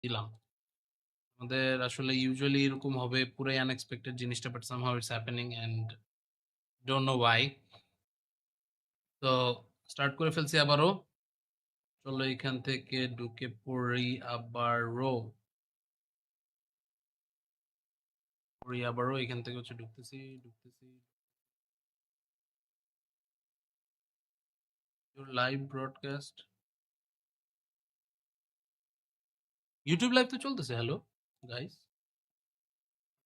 দিলাম। আমাদের আসলে ইউজুয়ালি এরকম হবে পুরাই আনএক্সপেক্টেড জিনিসটা, but somehow it's happening and don't know why. তো স্টার্ট করে ফেলছি আবারও। চলো এখান থেকে ঢুকে পড়ি আবারও। এখান থেকে হচ্ছে ঢুকতেছি। লাইভ ব্রডকাস্ট ইউটিউব লাইভ তো চলতেছে। Hello guys,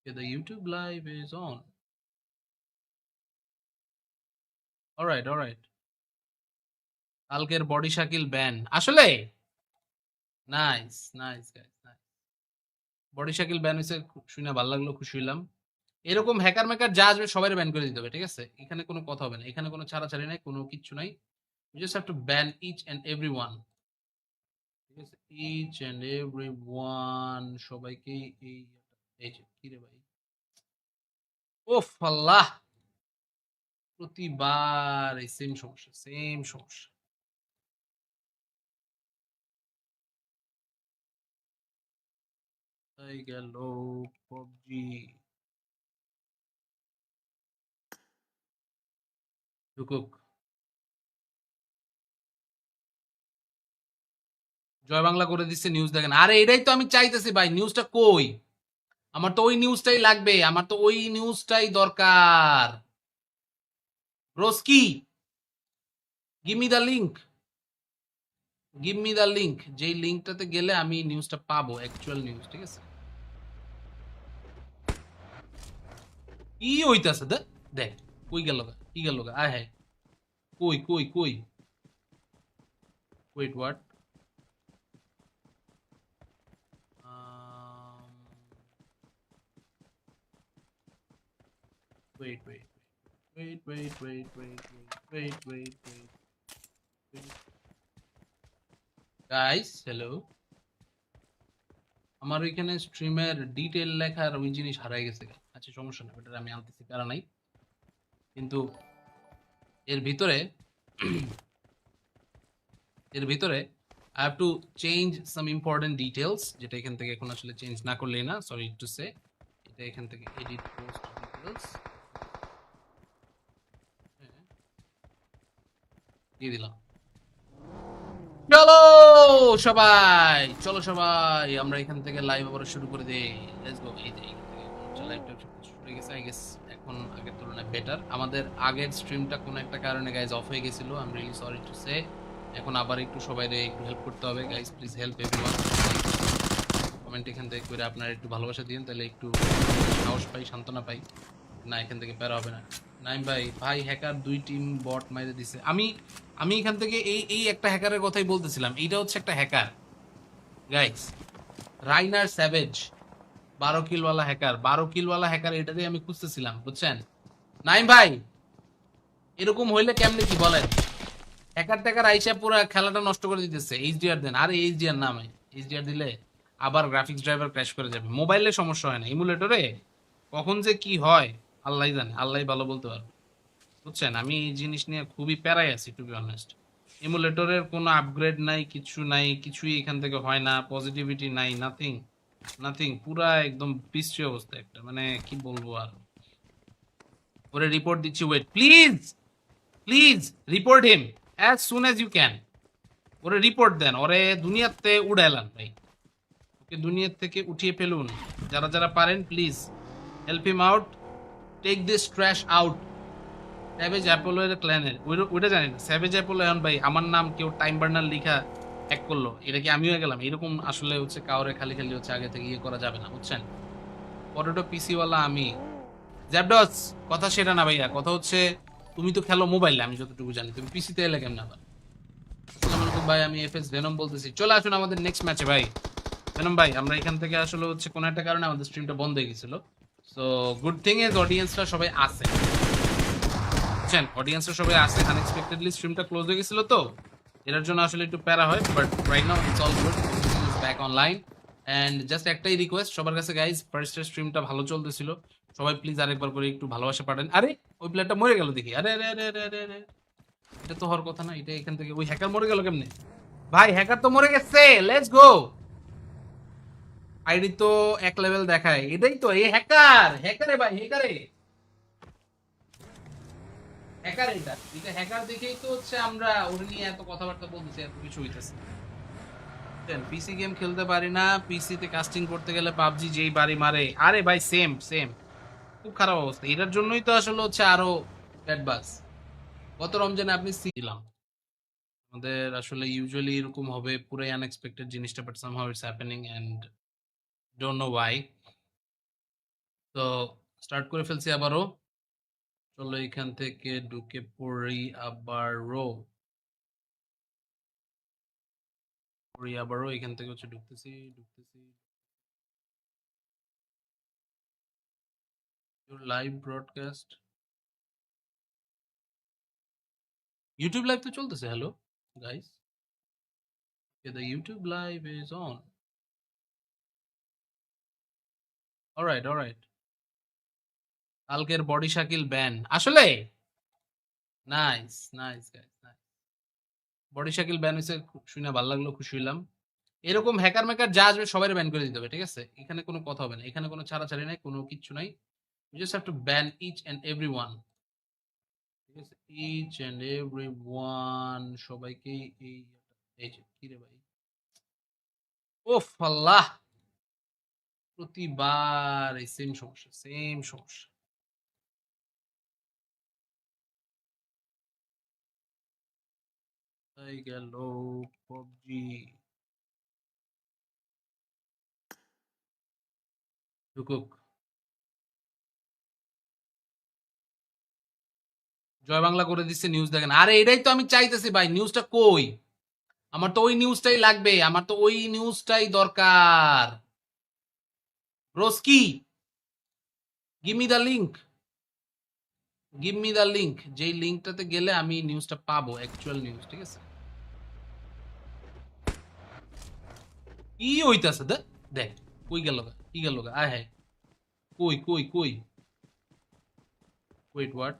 the YouTube live is on. Alright. কালকের বডি শাকিল ব্যান আসলে nice nice guys nice. Body Shakil ban হয়েছে শুনে ভালো লাগলো, খুশি হইলাম। এরকম হ্যাকার ম্যাকার যা আসবে সবাই ব্যান করে দিতে হবে, ঠিক আছে? এখানে কোনো কথা হবে না, এখানে কোনো ছাড়াছাড়ি নাই, কোনো কিচ্ছু নাই। You just have to ban each and everyone, ঠিক আছে? each and everyone সবাইকে এই যে কি রে ভাই, ওফ আল্লাহ, প্রতিবার এই সেম সমস্যা। তাই গেল পাবজি ঢুকুক। জয় বাংলা করে দিচ্ছে, নিউজ দেখেন। আরে এটাই তো আমি চাইতেছি ভাই, নিউজটা কই? আমার তো ওই নিউজটাই লাগবে, আমার তো ওই নিউজটাই দরকার। Broski, give me the link, যেই লিঙ্কটাতে গেলে আমি নিউজটা পাবো, অ্যাকচুয়াল নিউজ, ঠিক আছে? কি হইতাছে দেখ, কই গেল গা, কি গেল গা, আয় হায়, কই wait what, wait guys, hello. আমার ওইখানে স্ট্রিমের ডিটেল লেখার ওই জিনিস হারাই গেছে। আচ্ছা সমস্যা নেই, ওটা আমি আনতেছি, প্যারা নাই। কিন্তু এর ভিতরে I have to change some important details, যেটা এখান থেকে এখন আসলে চেঞ্জ না করলেই না, সরি টু সে। এটা এখান থেকে এডিট পোস্ট ডিটেলস দিয়ে দিলাম। চলো সবাই আমরা এখান থেকে লাইভ আবার শুরু করে দেই। Let's go. এই যে এখান থেকে লাইভটা শুরু হয়ে গেছে, আই গেস এখন আগের তুলনায় বেটার। আমাদের আগের স্ট্রিমটা কোনো একটা কারণে গাইজ অফ হয়ে গেছিল, I am really sorry to say. এখন আবার একটু সবাইরে একটু হেল্প করতে হবে guys, please help everyone. Comment এখান থেকে করে আপনারা একটু ভালোবাসা দিন, তাহলে একটু সাহস পাই, সান্ত্বনা পাই। না এখান থেকে প্যারা হবে না। নাইম ভাই হ্যাকার 2 টিম বট মাইরে দিছে। আমি এখান থেকে এই একটা হ্যাকারের কথাই বলতেছিলাম, এইটা হচ্ছে একটা হ্যাকার গাইস, রাইনার স্যাভেজ, 12 কিলওয়ালা হ্যাকার, 12 কিলওয়ালা হ্যাকার, এটাতেই আমি খুঁজতেছিলাম, বুঝছেন? নাইম ভাই এরকম হইলে কেমনে কি বলেন? হ্যাকার ট্যাকার আইসা পুরো খেলাটা নষ্ট করে দিতেছে। এইচডিআর দেন, আরে এইচডিআর নামে, এইচডিআর দিলে আবার গ্রাফিক্স ড্রাইভার ক্র্যাশ করে যাবে। মোবাইলে সমস্যা হয় না, ইমুলেটরে কখন যে কি হয় আল্লাহই জানে, আল্লাহই ভালো বলতে পারবে, বুঝছেন? আমি এই জিনিস নিয়ে খুবই প্যারাই আছি টু বি অনেস্ট। ইমুলেটরের কোনো আপগ্রেড নাই, কিছু নাই, কিছুই এখান থেকে হয় না, পজিটিভিটি নাই, নাথিং, পুরা একদম বিশ্রী অবস্থা একটা, মানে কি বলবো আর। ওরে রিপোর্ট দিচ্ছি, wait please report him as soon as you can. ওরে রিপোর্ট দেন, ওরে দুনিয়াতে উড়াইলাম ভাই, ওকে দুনিয়ার থেকে উঠিয়ে ফেলুন যারা যারা পারেন, please help him out, take this trash out. Savage Apollo এর ক্ল্যানের ওইটা জানি না। স্যাভেজ অ্যাপোলো এখন ভাই আমার নাম কেউ টাইম বার্নার লিখা হ্যাক করলো, এটা কি আমিও গেলাম? এরকম আসলে হচ্ছে কাউরে খালি হচ্ছে আগে থেকে ইয়ে করা যাবে না, বুঝছেন? পটেটো পিসিওয়ালা আমি। জ্যাপডস, কথা সেটা না ভাইয়া, কথা হচ্ছে তুমি তো খেলো মোবাইলে, আমি যতটুকু জানি, তুমি পিসিতে এলে কেমন আবার? আসসালামু আলাইকুম ভাই, আমি এফএস ভেনম বলতেছি। চলে আসুন আমাদের নেক্সট ম্যাচে ভাই। ভেনম ভাই আমরা এখান থেকে আসলে হচ্ছে কোনো একটা কারণে আমাদের স্ট্রিমটা বন্ধ হয়ে গেছিল। সো গুড থিং ইজ অডিয়েন্সরা সবাই আছে, বুঝছেন? অডিয়েন্সরা সবাই আছে, আনএক্সপেক্টেডলি স্ট্রিমটা ক্লোজ হয়ে গেছিল, তো এটার জন্য আসলে একটু প্যারা হয়, but right now it's all good, is back online. And just একটাই রিকোয়েস্ট সবার কাছে গাইজ, ফার্স্টের স্ট্রিমটা ভালো চলতেছিল, সবাই প্লিজ আরেকবার করে একটু ভালোবাসা পাঠান। আরে ওই প্লেয়ারটা মরে গেল দেখি, আরে আরে আরে আরে আরে, এটা তো হওয়ার কথা না, এটা এখান থেকে ওই হ্যাকার মরে গেল কেমনে? ভাই হ্যাকার তো মরে গেছে, লেটস গো। আইডি তো এক লেভেল দেখায়, এটাই তো এই হ্যাকার, হ্যাকারে ভাই, হ্যাকারে, হ্যাকার, এটা এটা হ্যাকার দেখেই তো হচ্ছে আমরা ওর নিয়ে এত কথাবার্তা বলতেছি, এত কিছু হইতেছে। পিসি গেম খেলতে পারি না, পিসি তে কাস্টিং করতে গেলে পাবজি যেই বাড়ি মারে, আরে ভাই সেম সেম, খুব খারাপ অবস্থা। এটার জন্যই তো আসলে হচ্ছে আরো ব্যাড বাস। গত রমজানে আপনি দিলাম, আমাদের আসলে ইউজুয়ালি এরকম হবে, পুরাই আনএক্সপেক্টেড জিনিসটা, but somehow it's happening and don't know why. তো স্টার্ট করে ফেলছি আবারও, চলো এখান থেকে ঢুকে পড়ি আবারও, এখান থেকে হচ্ছে ঢুকতেছি ঢুকতেছি। লাইভ ব্রডকাস্ট, ইউটিউব লাইভ তো চলতেছে। Hello guys, the YouTube live is on. Alright, alright. কালকের বডি শাকিল ব্যান আসলে, nice nice guys, nice. Body Shakil ban হয়েছে, শুনে ভালো লাগলো, খুশি হইলাম। এরকম হ্যাকার মেকার যা আসবে সবাই ব্যান করে দিতে হবে, ঠিক আছে? এখানে কোনো কথা হবে না, এখানে কোনো ছাড়াছাড়ি নাই, কোনো কিচ্ছু নাই। You just have to ban each and everyone. ঠিক আছে, each and everyone, সবাইকে এই এই যে কি রে ভাই, ওফ আল্লাহ, প্রতিবার এই সেম সমস্যা, সেম সমস্যা। তাই গেল পাবজি, ঢুকুক। জয় বাংলা করে দিচ্ছে, নিউজ দেখেন। আরে এটাই তো আমি চাইতেছি ভাই, নিউজটা কই? আমার তো ওই নিউজটাই লাগবে, আমার তো ওই নিউজটাই দরকার। Broski, give me the link, give me the link, যেই লিংকটাতে গেলে আমি নিউজটা পাবো, অ্যাকচুয়াল নিউজ, ঠিক আছে? কি হইতাছে দেখ, দেখ কই গেল গা, কি গেল গা, আয় হায়, কই কই কই, wait what,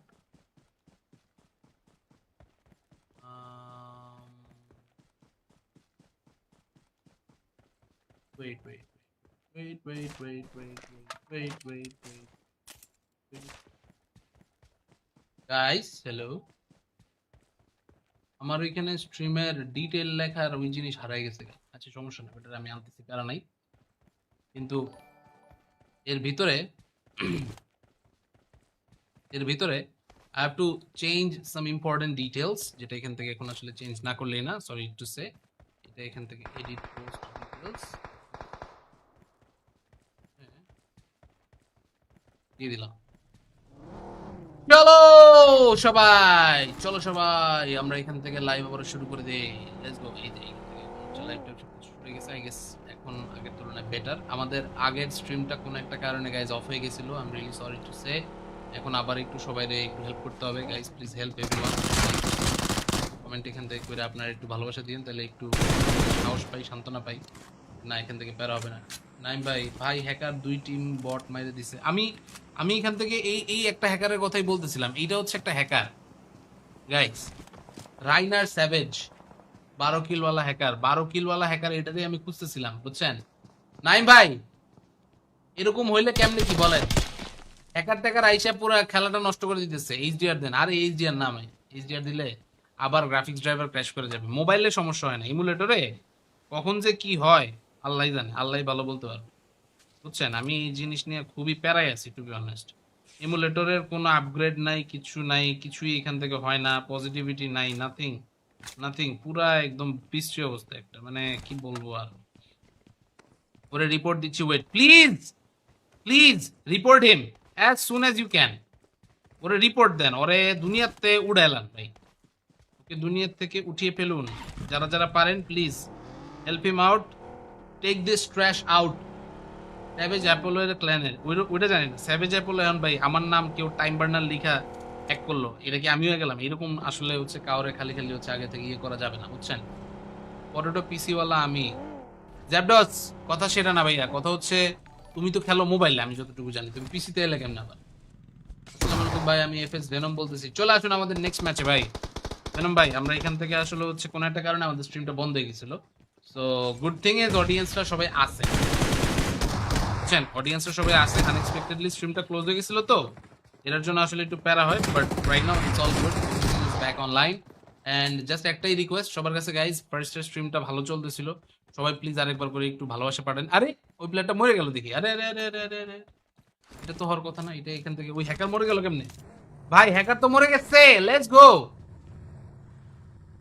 wait wait wait wait wait wait wait wait wait guys, hello. আমার ওইখানে স্ট্রিমের ডিটেল লেখার ওই জিনিস হারাই গেছে। আচ্ছা সমস্যা নেই, এটা আমি আনতেছি, প্যারা নাই। কিন্তু এর ভিতরে এর ভিতরে I have to change some important details, যেটা এখান থেকে এখন আসলে চেঞ্জ না করলেই না, সরি টু সে। এটা এখান থেকে এডিট পোস্ট ডিটেলস দিয়ে দিলাম। চলো সবাই, চলো সবাই, আমরা এখান থেকে লাইভ আবার শুরু করে দিই। Let's go. এই যে লাইভটা শুরু হয়ে গেছে, আই গেস এখন আগের তুলনায় বেটার। আমাদের আগের স্ট্রিমটা কোনো একটা কারণে গাইজ অফ হয়ে গেছিল, I am really sorry to say. এখন আবার একটু সবাইরে একটু হেল্প করতে হবে guys, please help everyone. Comment এখান থেকে করে আপনারা একটু ভালোবাসা দিন, তাহলে একটু সাহস পাই, সান্ত্বনা পাই, না এখান থেকে প্যারা হবে না। নাইম ভাই, ভাই হ্যাকার 2 টিম বট মাইরে দিছে। আমি আমি এখান থেকে এই এই একটা হ্যাকারের কথাই বলতেছিলাম, এইটা হচ্ছে একটা হ্যাকার গাইস, রাইনার স্যাভেজ, 12 কিলওয়ালা হ্যাকার, 12 কিলওয়ালা হ্যাকার, এটাতেই আমি খুঁজতেছিলাম, বুঝছেন? নাইম ভাই, এরকম হইলে কেমনে কি বলেন? হ্যাকার ট্যাকার আইসা পুরো খেলাটা নষ্ট করে দিতেছে। এইচডিআর দেন, আরে এইচডিআর নামে, এইচডিআর দিলে আবার গ্রাফিক্স ড্রাইভার ক্র্যাশ করে যাবে। মোবাইলে সমস্যা হয় না, ইমুলেটরে কখন যে কি হয় আল্লাহই জানে, আল্লাহই ভালো বলতে পারবে, বুঝছেন? আমি এই জিনিস নিয়ে খুবই প্যারাই আছি, টু বি অনেস্ট। ইমুলেটরের কোনো আপগ্রেড নাই, কিছু নাই, কিছুই এখান থেকে হয় না, পজিটিভিটি নাই, নাথিং নাথিং, পুরা একদম বিশ্রী অবস্থা একটা, মানে কি বলবো আর। ওরে রিপোর্ট দিচ্ছি, wait please, please report him as soon as you can. ওরে রিপোর্ট দেন, ওরে দুনিয়াতে উড়াইলাম ভাই, ওকে দুনিয়ার থেকে উঠিয়ে ফেলুন, যারা যারা পারেন please help him out, take this trash out. Savage Apollo এর ক্ল্যানের ওইটা জানি না। স্যাভেজ অ্যাপোলো এখন ভাই আমার নাম কেউ টাইম বার্নার লিখা হ্যাক করলো, এটা কি আমিও গেলাম? এরকম আসলে হচ্ছে কাউরে খালি খালি হচ্ছে আগে থেকে ইয়ে করা যাবে না, বুঝছেন? পটেটো পিসি ওয়ালা আমি। জ্যাবডস, কথা সেটা না ভাইয়া, কথা হচ্ছে তুমি তো খেলো মোবাইলে, আমি যতটুকু জানি, তুমি পিসিতে এলে কেমন আবার? আসসালামু আলাইকুম ভাই, আমি এফএস ভেনম বলতেছি, চলে আসুন আমাদের নেক্সট ম্যাচে ভাই। ভেনম ভাই, আমরা এখান থেকে আসলে হচ্ছে কোনো একটা কারণে আমাদের স্ট্রিমটা বন্ধ হয়ে গেছিল, সো গুড থিং ইজ অডিয়েন্সরা সবাই আছে। বুঝছেন অডিয়েন্সরা সবাই আসে আনএক্সপেক্টেডলি স্ট্রিমটা ক্লোজ হয়ে গেছিল তো এটার জন্য আসলে একটু প্যারা হয় but right now it's all good back online and just একটাই রিকোয়েস্ট সবার কাছে গাইজ ফার্স্ট স্ট্রিমটা ভালো চলতেছিল সবাই প্লিজ আরেকবার করে একটু ভালোবাসা পাঠান আরে ওই প্লেয়ারটা মরে গেল দেখি আরে আরে আরে আরে আরে আরে এটা তো হওয়ার কথা না এটা এখান থেকে ওই হ্যাকার মরে গেল কেমনে ভাই হ্যাকার তো মরে গেছে লেটস গো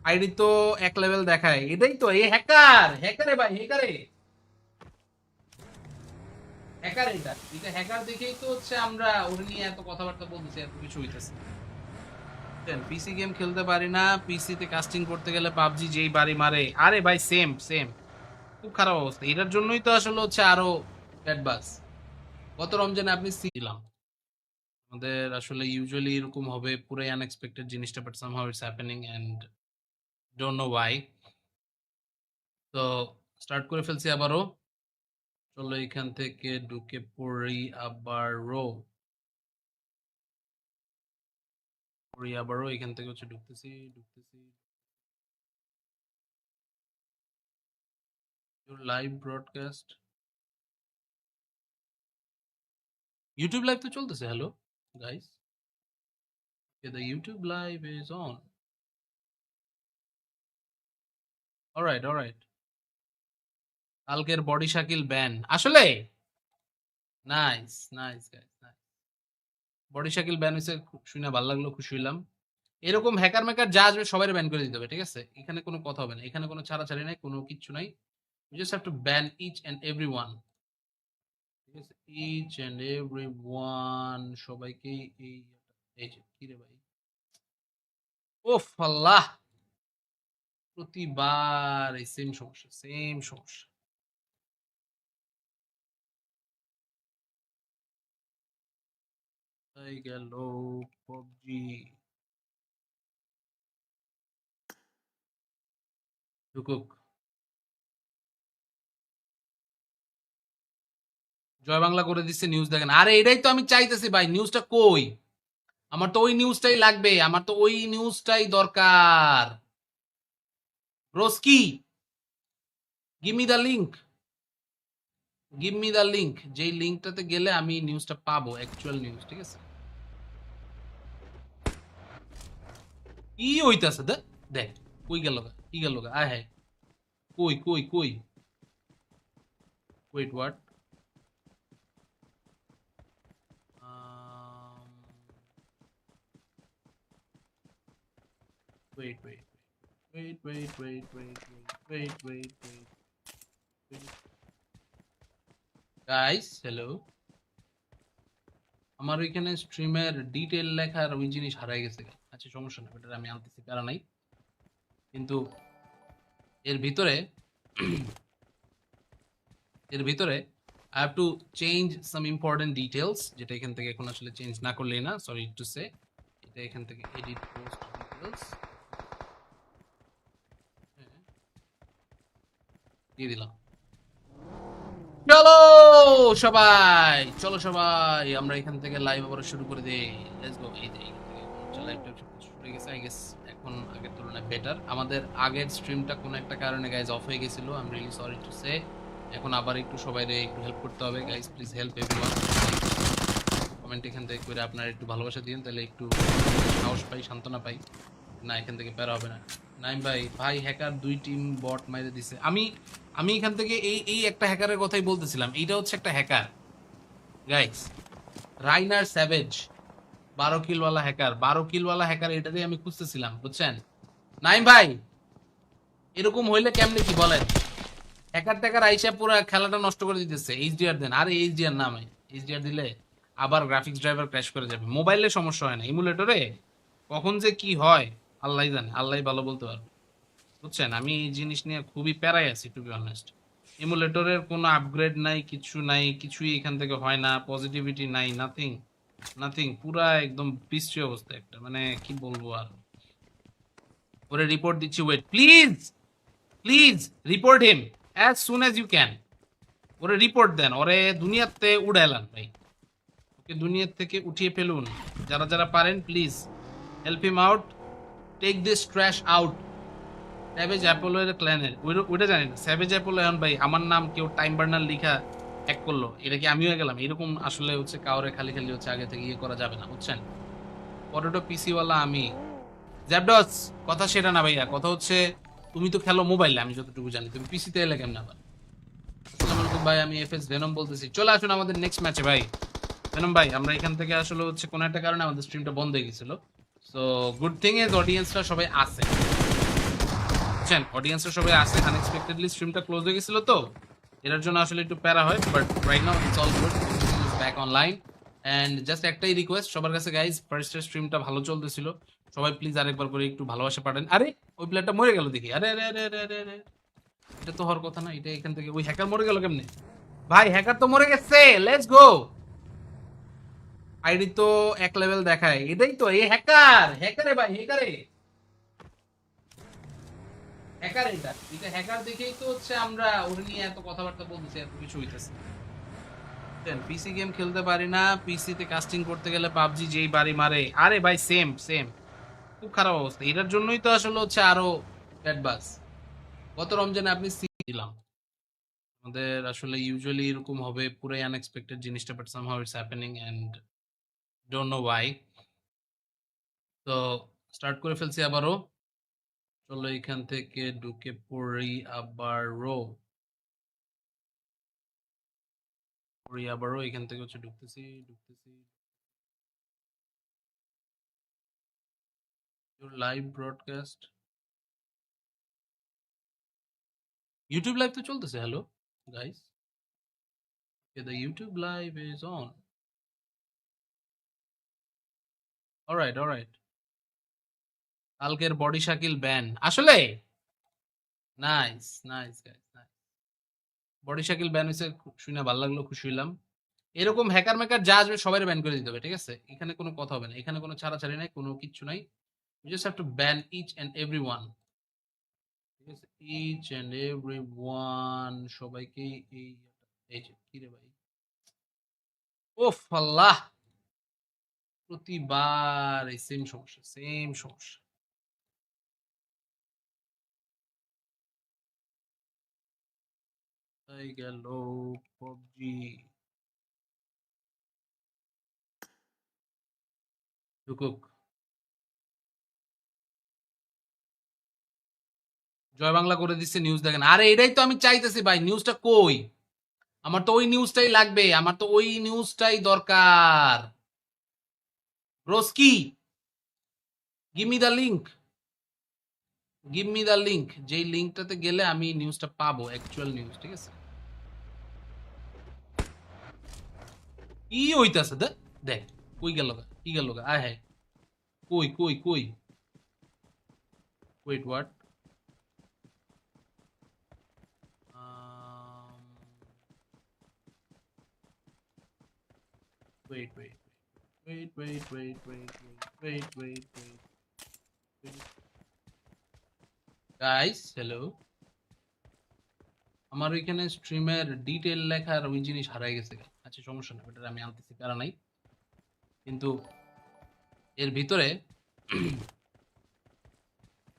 আইডি তো এক লেভেল দেখায় এটাই তো এই হ্যাকারে ভাই হ্যাকার এটা হ্যাকার দেখেই তো হচ্ছে আমরা ওর নিয়ে এত কথাবার্তা বলতেছি এত কিছু হইতেছে পিসি গেম খেলতে পারি না পিসিতে কাস্টিং করতে গেলে পাবজি যেই বাড়ি মারে আরে ভাই সেম সেম খুব খারাপ অবস্থা এটার জন্যই তো আসলে হচ্ছে আরো অ্যাডভান্স গত রমজানে আপনি দিলাম আমাদের আসলে ইউজুয়ালি এরকম হবে পুরাই আনএক্সপেক্টেড জিনিসটা but somehow it's happening and don't know why তো স্টার্ট করে ফেলছি আবারও চলো এখান থেকে ঢুকে পড়ি আবারও এখান থেকে হচ্ছে ঢুকতেছি লাইভ ব্রডকাস্ট ইউটিউব লাইভ তো চলতেছে hello guys the YouTube live is on alright কালকের বডি শাকিল ব্যান আসলে nice guys nice body Shakil ban হইছে শুনে ভালো লাগলো খুশি হইলাম এরকম হ্যাকার মেকার যা আসবে সবাই ব্যান করে দিতে হবে ঠিক আছে এখানে কোনো কথা হবে না এখানে কোনো ছাড়াছাড়ি নাই কোনো কিচ্ছু নাই you just have to ban each and everyone ঠিক আছে each and everyone সবাইকে এই যে কি রে ভাই ওফ আল্লাহ প্রতিবার এই সেম সমস্যা তাই গেল পাবজি ঢুকুক জয় বাংলা করে দিচ্ছে নিউজ দেখেন আরে এটাই তো আমি চাইতেছি ভাই নিউজটা কই আমার তো ওই নিউজটাই লাগবে আমার তো ওই নিউজটাই দরকার broski give me the link যেই লিংকটাতে গেলে আমি নিউজটা পাবো অ্যাকচুয়াল নিউজ ঠিক আছে কি হইতাছে দেখ কই গেল কি গেল আয় হ্যাঁ কই wait what wait guys hello আমার ওইখানে স্ট্রিমের ডিটেল লেখার ওই জিনিস হারাই গেছে আচ্ছা সমস্যা না এটা আমি আনতেছি প্যারা নাই কিন্তু এর ভিতরে I have to change some important details যেটা এখান থেকে এখন আসলে চেঞ্জ না করলেই না সরি টু সে এটা এখান থেকে এডিট পোস্ট ডিটেইলস দিয়ে দিলাম চলো সবাই আমরা এখান থেকে লাইভ আবার শুরু করে দেই লেটস গো এই যে লাইভটা শুরু হয়ে গেছে আই গেস এখন আগের তুলনায় বেটার আমাদের আগের স্ট্রিমটা কোনো একটা কারণে গাইজ অফ হয়ে গেছিল I am really sorry to say এখন আবার একটু সবাইরে একটু হেল্প করতে হবে guys please help everyone comment এখান থেকে করে আপনারা একটু ভালোবাসা দিন তাহলে একটু সাহস পাই সান্ত্বনা পাই না এখান থেকে প্যারা হবে না নাইম ভাই হ্যাকার 2 টিম বট মাইরে দিছে আমি এখান থেকে এই একটা হ্যাকারের কথাই বলতেছিলাম এইটা হচ্ছে একটা হ্যাকার গাইস রাইনার স্যাভেজ 12 কিলওয়ালা হ্যাকার এটাতেই আমি খুঁজতেছিলাম বুঝছেন নাইম ভাই এরকম হইলে কেমনে কি বলেন হ্যাকার আইসা পুরো খেলাটা নষ্ট করে দিতেছে এইচডিআর দেন আরে এইচডিআর নামে এইচডিআর দিলে আবার গ্রাফিক্স ড্রাইভার ক্র্যাশ করে যাবে মোবাইলে সমস্যা হয় না ইমুলেটরে কখন যে কি হয় আল্লাহই জানে আল্লাহই ভালো বলতে পারবে বুঝছেন আমি এই জিনিস নিয়ে খুবই প্যারাই আছি টু বি অনেস্ট ইমুলেটরের কোনো আপগ্রেড নাই কিছুই এখান থেকে হয় না পজিটিভিটি নাই নাথিং পুরা একদম বিশ্রী অবস্থা একটা মানে কি বলবো আর ওরে রিপোর্ট দিচ্ছি wait please report him as soon as you can ওরে রিপোর্ট দেন ওরে দুনিয়াতে উড়াইলাম ভাই ওকে দুনিয়ার থেকে উঠিয়ে ফেলুন যারা পারেন please help him out take this trash out savage Apollo এর ক্ল্যানের ওইটা জানি না স্যাভেজ অ্যাপোলো এখন ভাই আমার নাম কেউ টাইম বার্নার লিখা হ্যাক করলো, এটা কি আমিও গেলাম? এরকম আসলে হচ্ছে কাউরে খালি খালি হচ্ছে আগে থেকে ইয়ে করা যাবে না, বুঝছেন? পটেটো পিসি ওয়ালা আমি। জ্যাবডস, কথা সেটা না ভাইয়া, কথা হচ্ছে তুমি তো খেলো মোবাইলে, আমি যতটুকু জানি, তুমি পিসিতে এলে কেমন আবার? আসসালামু আলাইকুম ভাই, আমি এফএস ভেনম বলতেছি, চলে আসুন আমাদের নেক্সট ম্যাচে ভাই। ভেনম ভাই, আমরা এখান থেকে আসলে হচ্ছে কোনো একটা কারণে আমাদের স্ট্রিমটা বন্ধ হয়ে গেছিল। সো গুড থিং ইজ অডিয়েন্সরা সবাই আছে, বুঝছেন? অডিয়েন্সরা সবাই আছে, আনএক্সপেক্টেডলি স্ট্রিমটা ক্লোজ হয়ে গেছিল তো এটার জন্য আসলে একটু প্যারা হয়, but right now it's all good, back online. And just একটাই রিকোয়েস্ট সবার কাছে গাইজ, ফার্স্টের স্ট্রিমটা ভালো চলতেছিল, সবাই প্লিজ আরেকবার করে একটু ভালোবাসা পাঠান। আরে ওই প্লেয়ারটা মরে গেল দেখি, আরে আরে আরে আরে আরে আরে, এটা তো হওয়ার কথা না, এটা এখান থেকে ওই হ্যাকার মরে গেল কেমনে? ভাই হ্যাকার তো মরে গেছে, লেটস গো। আইডি তো এক লেভেল দেখায়, এটাই তো এই হ্যাকার, হ্যাকারে ভাই, হ্যাকারে, হ্যাকার, এটা এটা হ্যাকার দেখেই তো হচ্ছে আমরা ওরে নিয়ে এত কথাবার্তা বলতেছি, এত কিছু হইতেছে। পিসি গেম খেলতে পারি না, পিসিতে কাস্টিং করতে গেলে পাবজি যেই বাড়ি মারে, আরে ভাই সেম সেম, খুব খারাপ অবস্থা, এটার জন্যই তো আসলে হচ্ছে আরো ব্যাড বাস। গত রমজানে আপনি সি দিলাম, আমাদের আসলে ইউজুয়ালি এরকম হবে, পুরাই আনএক্সপেক্টেড জিনিসটা, but somehow it's happening and don't know why. তো স্টার্ট করে ফেলছি আবারও, চলো এখান থেকে ঢুকে পড়ি আবারও, এখান থেকে হচ্ছে ঢুকতেছি ঢুকতেছি। লাইভ ব্রডকাস্ট, ইউটিউব লাইভ তো চলতেছে, hello guys, the YouTube live is on. Alright, alright. কালকের বডি শাকিল ব্যান আসলে, nice nice guys, nice. Body Shakil ban হয়েছে, শুনে ভালো লাগলো, খুশি হইলাম। এরকম হ্যাকার ম্যাকার যা আসবে সবাই ব্যান করে দিতে হবে, ঠিক আছে? এখানে কোনো কথা হবে না, এখানে কোনো ছাড়াছাড়ি নাই, কোনো কিচ্ছু নাই। You just have to ban each and everyone. ঠিক আছে? Each and everyone, সবাইকে এই এই যে কি রে ভাই, ওফ আল্লাহ, প্রতিবার এই সেম সমস্যা, সেম সমস্যা। তাই গেল পাবজি, ঢুকুক, জয় বাংলা করে দিচ্ছে, নিউজ দেখেন। আরে এটাই তো আমি চাইতেছি ভাই, নিউজটা কই? আমার তো ওই নিউজটাই লাগবে, আমার তো ওই নিউজটাই দরকার। Broski, give me the link, give me the link, যেই লিংকটাতে গেলে আমি নিউজটা পাবো, অ্যাকচুয়াল নিউজ, ঠিক আছে? কি হইতাছে দেখ, দেখ কই গেল গা, কি গেল গা, আয় হায়, কই কই কই, wait what, wait wait wait wait wait wait wait wait wait, guys hello, আমার ওইখানে স্ট্রিমের ডিটেল লেখার ওই জিনিস হারাই গেছে। আচ্ছা সমস্যা নেই, ওটা আমি আনতেছি, প্যারা নাই। কিন্তু এর ভিতরে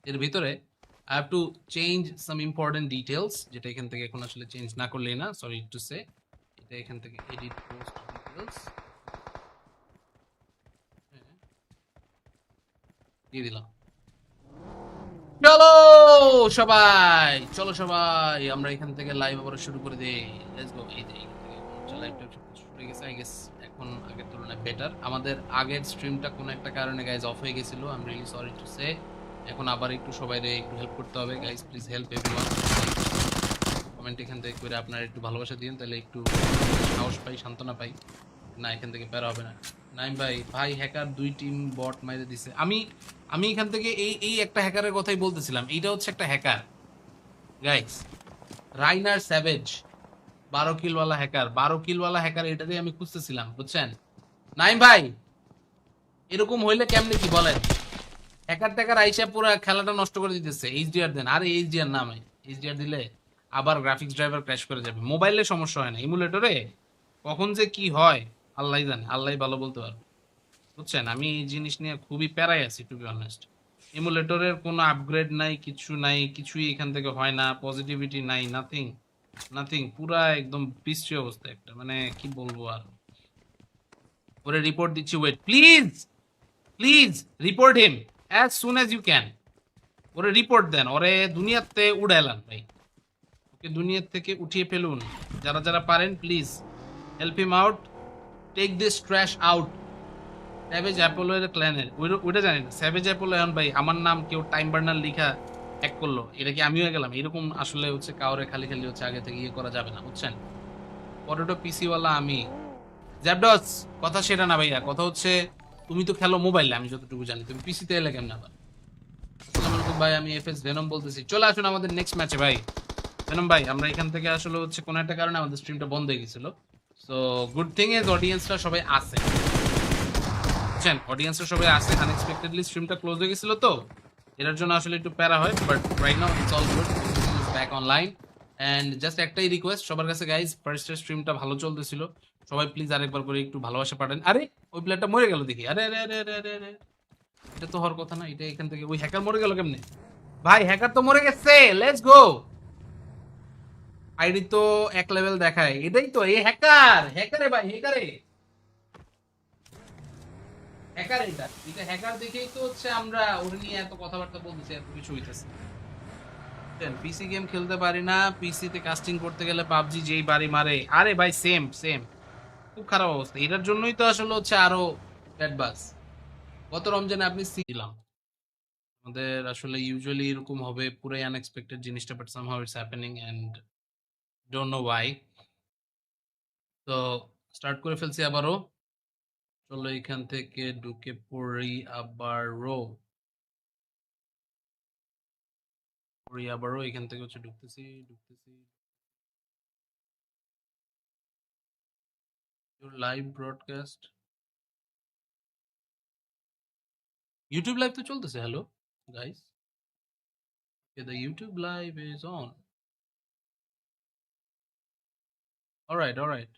এর ভিতরে I have to change some important details, যেটা এখান থেকে এখন আসলে চেঞ্জ না করলেই না, সরি টু সে। এটা এখান থেকে এডিট পোস্ট ডিটেলস দিয়ে দিলাম। চলো সবাই, চলো সবাই, আমরা এখান থেকে লাইভ আবার শুরু করে দিই, লেটস গো। এই যে এখান থেকে লাইভটা শুরু হয়ে গেছে, আই গেস এখন আগের তুলনায় বেটার। আমাদের আগের স্ট্রিমটা কোনো একটা কারণে গাইজ অফ হয়ে গেছিল, I am really sorry to say. এখন আবার একটু সবাইরে একটু হেল্প করতে হবে guys, please help everyone. Comment এখান থেকে করে আপনারা একটু ভালোবাসা দিন, তাহলে একটু সাহস পাই, সান্ত্বনা পাই, না এখান থেকে প্যারা হবে না। নাইম ভাই, ভাই হ্যাকার 2 টিম বট মাইরে দিছে। আমি আমি এখান থেকে এই এই একটা হ্যাকারের কথাই বলতেছিলাম, এইটা হচ্ছে একটা হ্যাকার গাইস, রাইনার স্যাভেজ, 12 কিলওয়ালা হ্যাকার, 12 কিলওয়ালা হ্যাকার, এটাতেই আমি খুঁজতেছিলাম, বুঝছেন? নাইম ভাই, এরকম হইলে কেমনে কি বলেন? হ্যাকার ট্যাকার আইসা পুরো খেলাটা নষ্ট করে দিতেছে। এইচডিআর দেন, আরে এইচডিআর নামে, এইচডিআর দিলে আবার গ্রাফিক্স ড্রাইভার ক্র্যাশ করে যাবে। মোবাইলে সমস্যা হয় না, ইমুলেটরে কখন যে কি হয় আল্লাহই জানে, আল্লাহই ভালো বলতে পারবে, বুঝছেন? আমি এই জিনিস নিয়ে খুবই প্যারাই আছি, টু বি অনেস্ট। ইমুলেটরের কোনো আপগ্রেড নাই, কিছু নাই, কিছুই এখান থেকে হয় না, পজিটিভিটি নাই, নাথিং। নাথিং, পুরা একদম বিশ্রী অবস্থা একটা, মানে কি বলবো আর। ওরে রিপোর্ট দিচ্ছি, wait please, please report him as soon as you can. ওরে রিপোর্ট দেন, ওরে দুনিয়াতে উড়াইলাম ভাই, ওকে দুনিয়ার থেকে উঠিয়ে ফেলুন যারা যারা পারেন, please help him out, take this trash out. Savage Apollo এর ক্ল্যানের ওইটা জানি না। স্যাভেজ অ্যাপোলো এখন ভাই আমার নাম কেউ টাইম বার্নার লিখা হ্যাক করলো, এটা কি আমিও গেলাম এরকম? আসলে হচ্ছে কাউরে খালি খালি হচ্ছে আগে থেকে ইয়ে করা যাবে না, বুঝছেন? পটেটো পিসি ওয়ালা আমি। জ্যাপডস, কথা সেটা না ভাইয়া, কথা হচ্ছে তুমি তো খেলো মোবাইলে, আমি যতটুকু জানি, তুমি পিসিতে এলে কেমন আবার? আসসালামু আলাইকুম ভাই, আমি এফএস ভেনম বলতেছি, চলে আসুন আমাদের নেক্সট ম্যাচে ভাই। ভেনম ভাই, আমরা এখান থেকে আসলে হচ্ছে কোনো একটা কারণে আমাদের স্ট্রিমটা বন্ধ হয়ে গেছিল। সো গুড থিং ইজ অডিয়েন্সরা সবাই আছে, বুঝছেন? অডিয়েন্সরা সবাই আছে, আনএক্সপেক্টেডলি স্ট্রিমটা ক্লোজ হয়ে গেছিল তো এটার জন্য আসলে একটু প্যারা হয়, but right now it's all good, back online. And just একটাই রিকোয়েস্ট সবার কাছে গাইজ, ফার্স্টের স্ট্রিমটা ভালো চলতেছিল, সবাই প্লিজ আরেকবার করে একটু ভালোবাসা পাঠান। আরে ওই প্লেয়ারটা মরে গেল দেখি, আরে আরে আরে আরে আরে আরে, এটা তো হওয়ার কথা না, এটা এখান থেকে ওই হ্যাকার মরে গেল কেমনে? ভাই হ্যাকার তো মরে গেছে, লেটস গো। আইডি তো এক লেভেল দেখায়, এটাই তো এই হ্যাকার, হ্যাকারে ভাই, হ্যাকারে, হ্যাকার, এটা এটা হ্যাকার দেখেই তো হচ্ছে আমরা ওর নিয়ে এত কথাবার্তা বলতেছি, এত কিছু হইতেছে। পিসি গেম খেলতে পারি না, পিসিতে কাস্টিং করতে গেলে পাবজি যেই বাড়ি মারে, আরে ভাই সেম সেম, খুব খারাপ অবস্থা, এটার জন্যই তো আসলে হচ্ছে আরো ব্যাড বাস। গত রমজানে আপনি দিলাম, আমাদের আসলে ইউজুয়ালি এরকম হবে, পুরাই আনএক্সপেক্টেড জিনিসটা, but somehow it's happening and don't know why. তো স্টার্ট করে ফেলছি আবারও, চলো এখান থেকে ঢুকে পড়ি আবারও, এখান থেকে হচ্ছে ঢুকতেছি ঢুকতেছি। লাইভ ব্রডকাস্ট, ইউটিউব লাইভ তো চলতেছে, hello guys, the YouTube live is on. Alright, alright.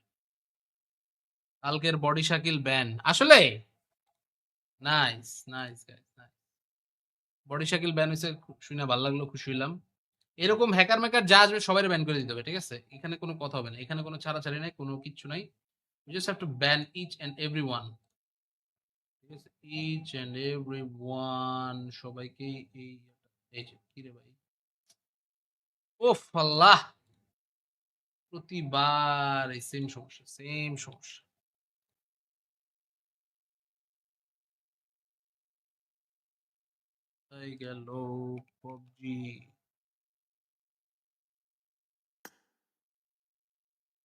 কালকের বডি শাকিল ব্যান আসলে, nice nice guys, nice. Body Shakil ban হয়েছে, শুনে ভালো লাগলো, খুশি হইলাম। এরকম হ্যাকার ম্যাকার যা আসবে সবাই ব্যান করে দিতে হবে, ঠিক আছে? এখানে কোনো কথা হবে না, এখানে কোনো ছাড়াছাড়ি নাই, কোনো কিচ্ছু নাই। You just have to ban each and everyone, ঠিক আছে? Each and everyone, সবাইকে এই এই যে কি রে ভাই, ওফ আল্লাহ, প্রতিবার এই সেম সমস্যা, সেম সমস্যা। তাই গেল পাবজি,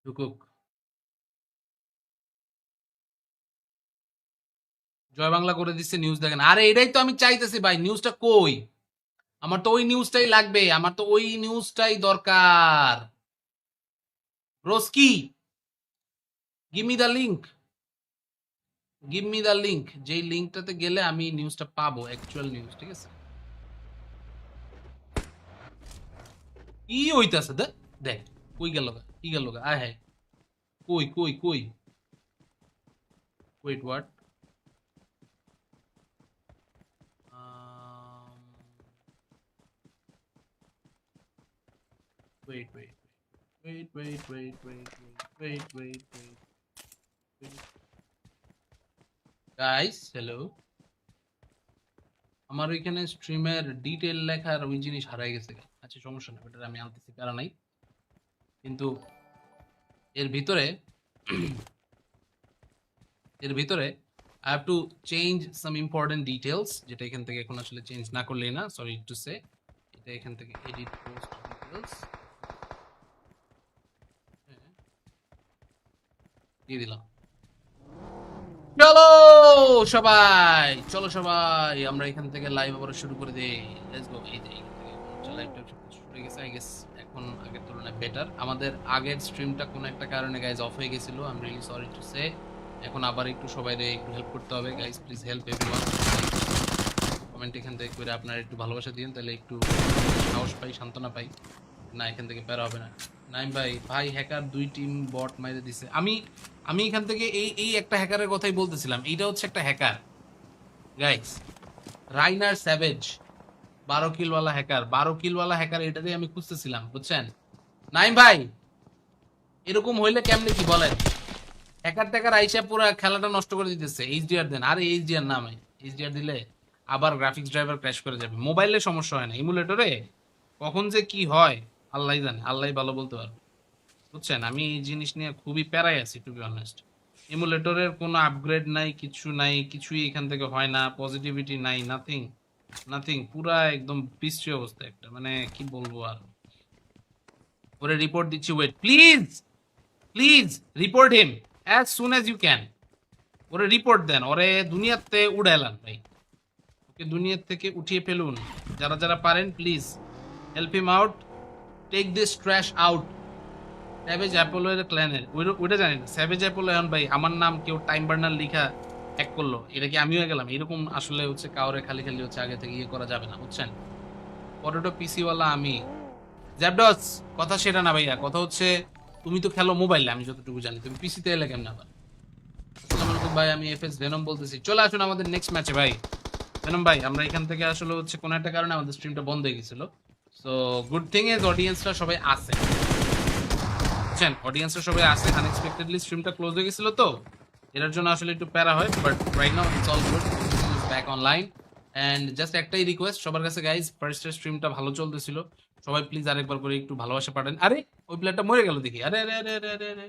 ঢুকুক। জয় বাংলা করে দিচ্ছে, নিউজ দেখেন, আরে এটাই তো আমি চাইতেছি ভাই, নিউজটা কই? আমার তো ওই নিউজটাই লাগবে, আমার তো ওই নিউজটাই দরকার। Broski, give me the link, give me the link, যেই লিংকটাতে গেলে আমি নিউজটা পাবো, অ্যাকচুয়াল নিউজ, ঠিক আছে? কি হইতাছে দেখ, দেখ কই গেল গা, কি গেল গা, আয় হায়, কই কই কই, wait what, wait wait wait wait wait wait wait wait wait wait, guys hello, আমার ওইখানে স্ট্রিমের ডিটেল লেখার ওই জিনিস হারাই গেছে। আচ্ছা সমস্যা নেই, ওটা আমি আনতেছি, প্যারা নাই। কিন্তু এর ভিতরে এর ভিতরে I have to change some important details, যেটা এখান থেকে এখন আসলে চেঞ্জ না করলেই না, সরি টু সে। এটা এখান থেকে এডিট পোস্ট ডিটেলস দিয়ে দিলাম। চলো সবাই, চলো সবাই, আমরা এখান থেকে লাইভ আবার শুরু করে দিই, লেটস গো। এই যে এখান থেকে লাইভটা শুরু হয়ে গেছে, আই গেস এখন আগের তুলনায় বেটার। আমাদের আগের স্ট্রিমটা কোনো একটা কারণে গাইজ অফ হয়ে গেছিল, I am really sorry to say. এখন আবার একটু সবাই একটু হেল্প করতে হবে guys, please help everyone. Comment এখান থেকে করে আপনারা একটু ভালোবাসা দিন, তাহলে একটু সাহস পাই, সান্ত্বনা পাই, না এখান থেকে প্যারা হবে না। নাইম ভাই, ভাই হ্যাকার 2 টিম বট মাইরে দিছে। আমি আমি এখান থেকে এই এই একটা হ্যাকারের কথাই বলতেছিলাম, এইটা হচ্ছে একটা হ্যাকার গাইস, রাইনার স্যাভেজ, 12 কিলওয়ালা হ্যাকার, 12 কিলওয়ালা হ্যাকার, এটাতেই আমি খুঁজতেছিলাম, বুঝছেন? নাইম ভাই এরকম হইলে কেমনে কি বলেন? হ্যাকার ট্যাকার আইসা পুরো খেলাটা নষ্ট করে দিতেছে। এইচডিআর দেন, আরে এইচডিআর নামে এইচডিআর দিলে আবার গ্রাফিক্স ড্রাইভার ক্র্যাশ করে যাবে। মোবাইলে সমস্যা হয় না, ইমুলেটরে কখন যে কি হয় আল্লাহই জানে, আল্লাহই ভালো বলতে পারবে। বুঝছেন, আমি এই জিনিস নিয়ে খুবই প্যারাই আছি টু বি অনেস্ট। ইমুলেটরের কোনো আপগ্রেড নাই, কিছু নাই, কিছুই এখান থেকে হয় না, পজিটিভিটি নাই, নাথিং নাথিং, পুরা একদম বিশ্রী অবস্থা একটা, মানে কি বলবো আর। ওরে রিপোর্ট দিচ্ছি, wait please, please report him as soon as you can. ওরে রিপোর্ট দেন, ওরে দুনিয়াতে উড়াইলাম ভাই, ওকে দুনিয়ার থেকে উঠিয়ে ফেলুন যারা যারা পারেন, please help him out, take this trash out. Savage Apollo এর ক্ল্যানের ওইটা জানি না। স্যাভেজ অ্যাপোলো এখন ভাই আমার নাম কেউ টাইম বার্নার লিখা হ্যাক করলো, এটা কি আমিও গেলাম এরকম? আসলে হচ্ছে কাউরে খালি খালি হচ্ছে আগে থেকে ইয়ে করা যাবে না, বুঝছেন। পটেটো পিসি ওয়ালা আমি। জ্যাপডস, কথা সেটা না ভাইয়া, কথা হচ্ছে তুমি তো খেলো মোবাইলে, আমি যতটুকু জানি, তুমি পিসিতে এলে কেমন আবার? আসসালামু আলাইকুম ভাই, আমি এফএস ভেনম বলতেছি, চলে আসুন আমাদের নেক্সট ম্যাচে ভাই। ভেনম ভাই, আমরা এখান থেকে আসলে হচ্ছে কোনো একটা কারণে আমাদের স্ট্রিমটা বন্ধ হয়ে গেছিল। সো গুড থিং ইজ অডিয়েন্সরা সবাই আছে, বুঝছেন, অডিয়েন্সরা সবাই আছে। আনএক্সপেক্টেডলি স্ট্রিমটা ক্লোজ হয়ে গেছিল, তো এটার জন্য আসলে একটু প্যারা হয়, but right now it's all good, back online. And just একটাই রিকোয়েস্ট সবার কাছে গাইজ, ফার্স্টের স্ট্রিমটা ভালো চলতেছিল, সবাই প্লিজ আরেকবার করে একটু ভালোবাসা পাঠান। আরে ওই প্লেয়ারটা মরে গেল দেখি, আরে আরে আরে আরে আরে আরে,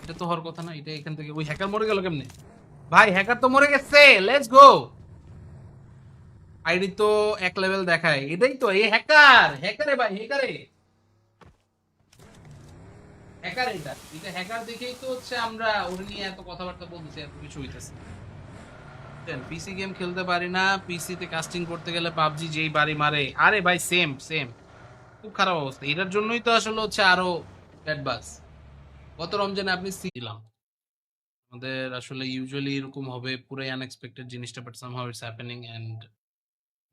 এটা তো হওয়ার কথা না, এটা এখান থেকে ওই হ্যাকার মরে গেল কেমনে? ভাই হ্যাকার তো মরে গেছে, লেটস গো। আইডি তো এক লেভেল দেখায়, এটাই তো এই হ্যাকার, হ্যাকারে ভাই, হ্যাকারে হ্যাকার, এটা এটা হ্যাকার দেখেই তো হচ্ছে আমরা ওর নিয়ে এত কথাবার্তা বলতেছি, এত কিছু হইতেছে। পিসি গেম খেলতে পারি না, পিসিতে কাস্টিং করতে গেলে পাবজি যেই বাড়ি মারে, আরে ভাই সেম সেম, খুব খারাপ অবস্থা। এটার জন্যই তো আসলে হচ্ছে আরো ব্যাড বাস। গত রমজানে আপনি দিলাম, আমাদের আসলে ইউজুয়ালি এরকম হবে, পুরাই আনএক্সপেক্টেড জিনিসটা, but somehow it's happening and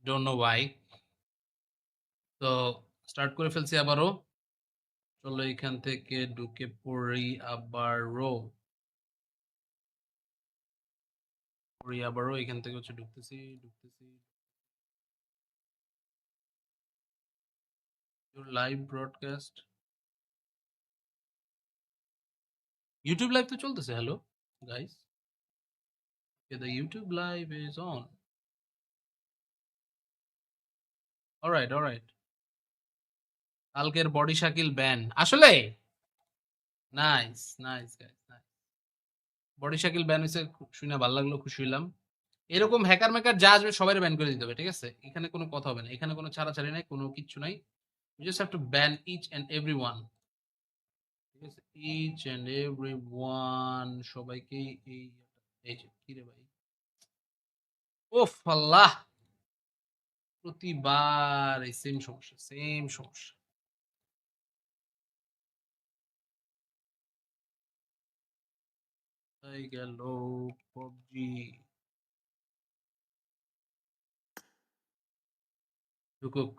don't know why. তো স্টার্ট করে ফেলছি আবারও, চলো এখান থেকে ঢুকে পড়ি আবারও, এখান থেকে হচ্ছে ঢুকতেছি ঢুকতেছি। লাইভ ব্রডকাস্ট, ইউটিউব লাইভ তো চলতেছে। Hello guys, the YouTube live is on. Alright, alright. কালকের বডি শাকিল ব্যান আসলে, nice nice guys, nice. Body Shakil ban হয়েছে, শুনে ভালো লাগলো, খুশি হইলাম। এরকম হ্যাকার ম্যাকার যা আসবে সবাই ব্যান করে দিতে হবে, ঠিক আছে? এখানে কোনো কথা হবে না, এখানে কোনো ছাড়াছাড়ি নাই, কোনো কিচ্ছু নাই। You just have to ban each and everyone. ঠিক আছে, each and everyone, সবাইকে এই এই যে কি রে ভাই, ওফ আল্লাহ, প্রতিবার এই সেম সমস্যা, সেম সমস্যা। তাই গেল পাবজি, ঢুকুক।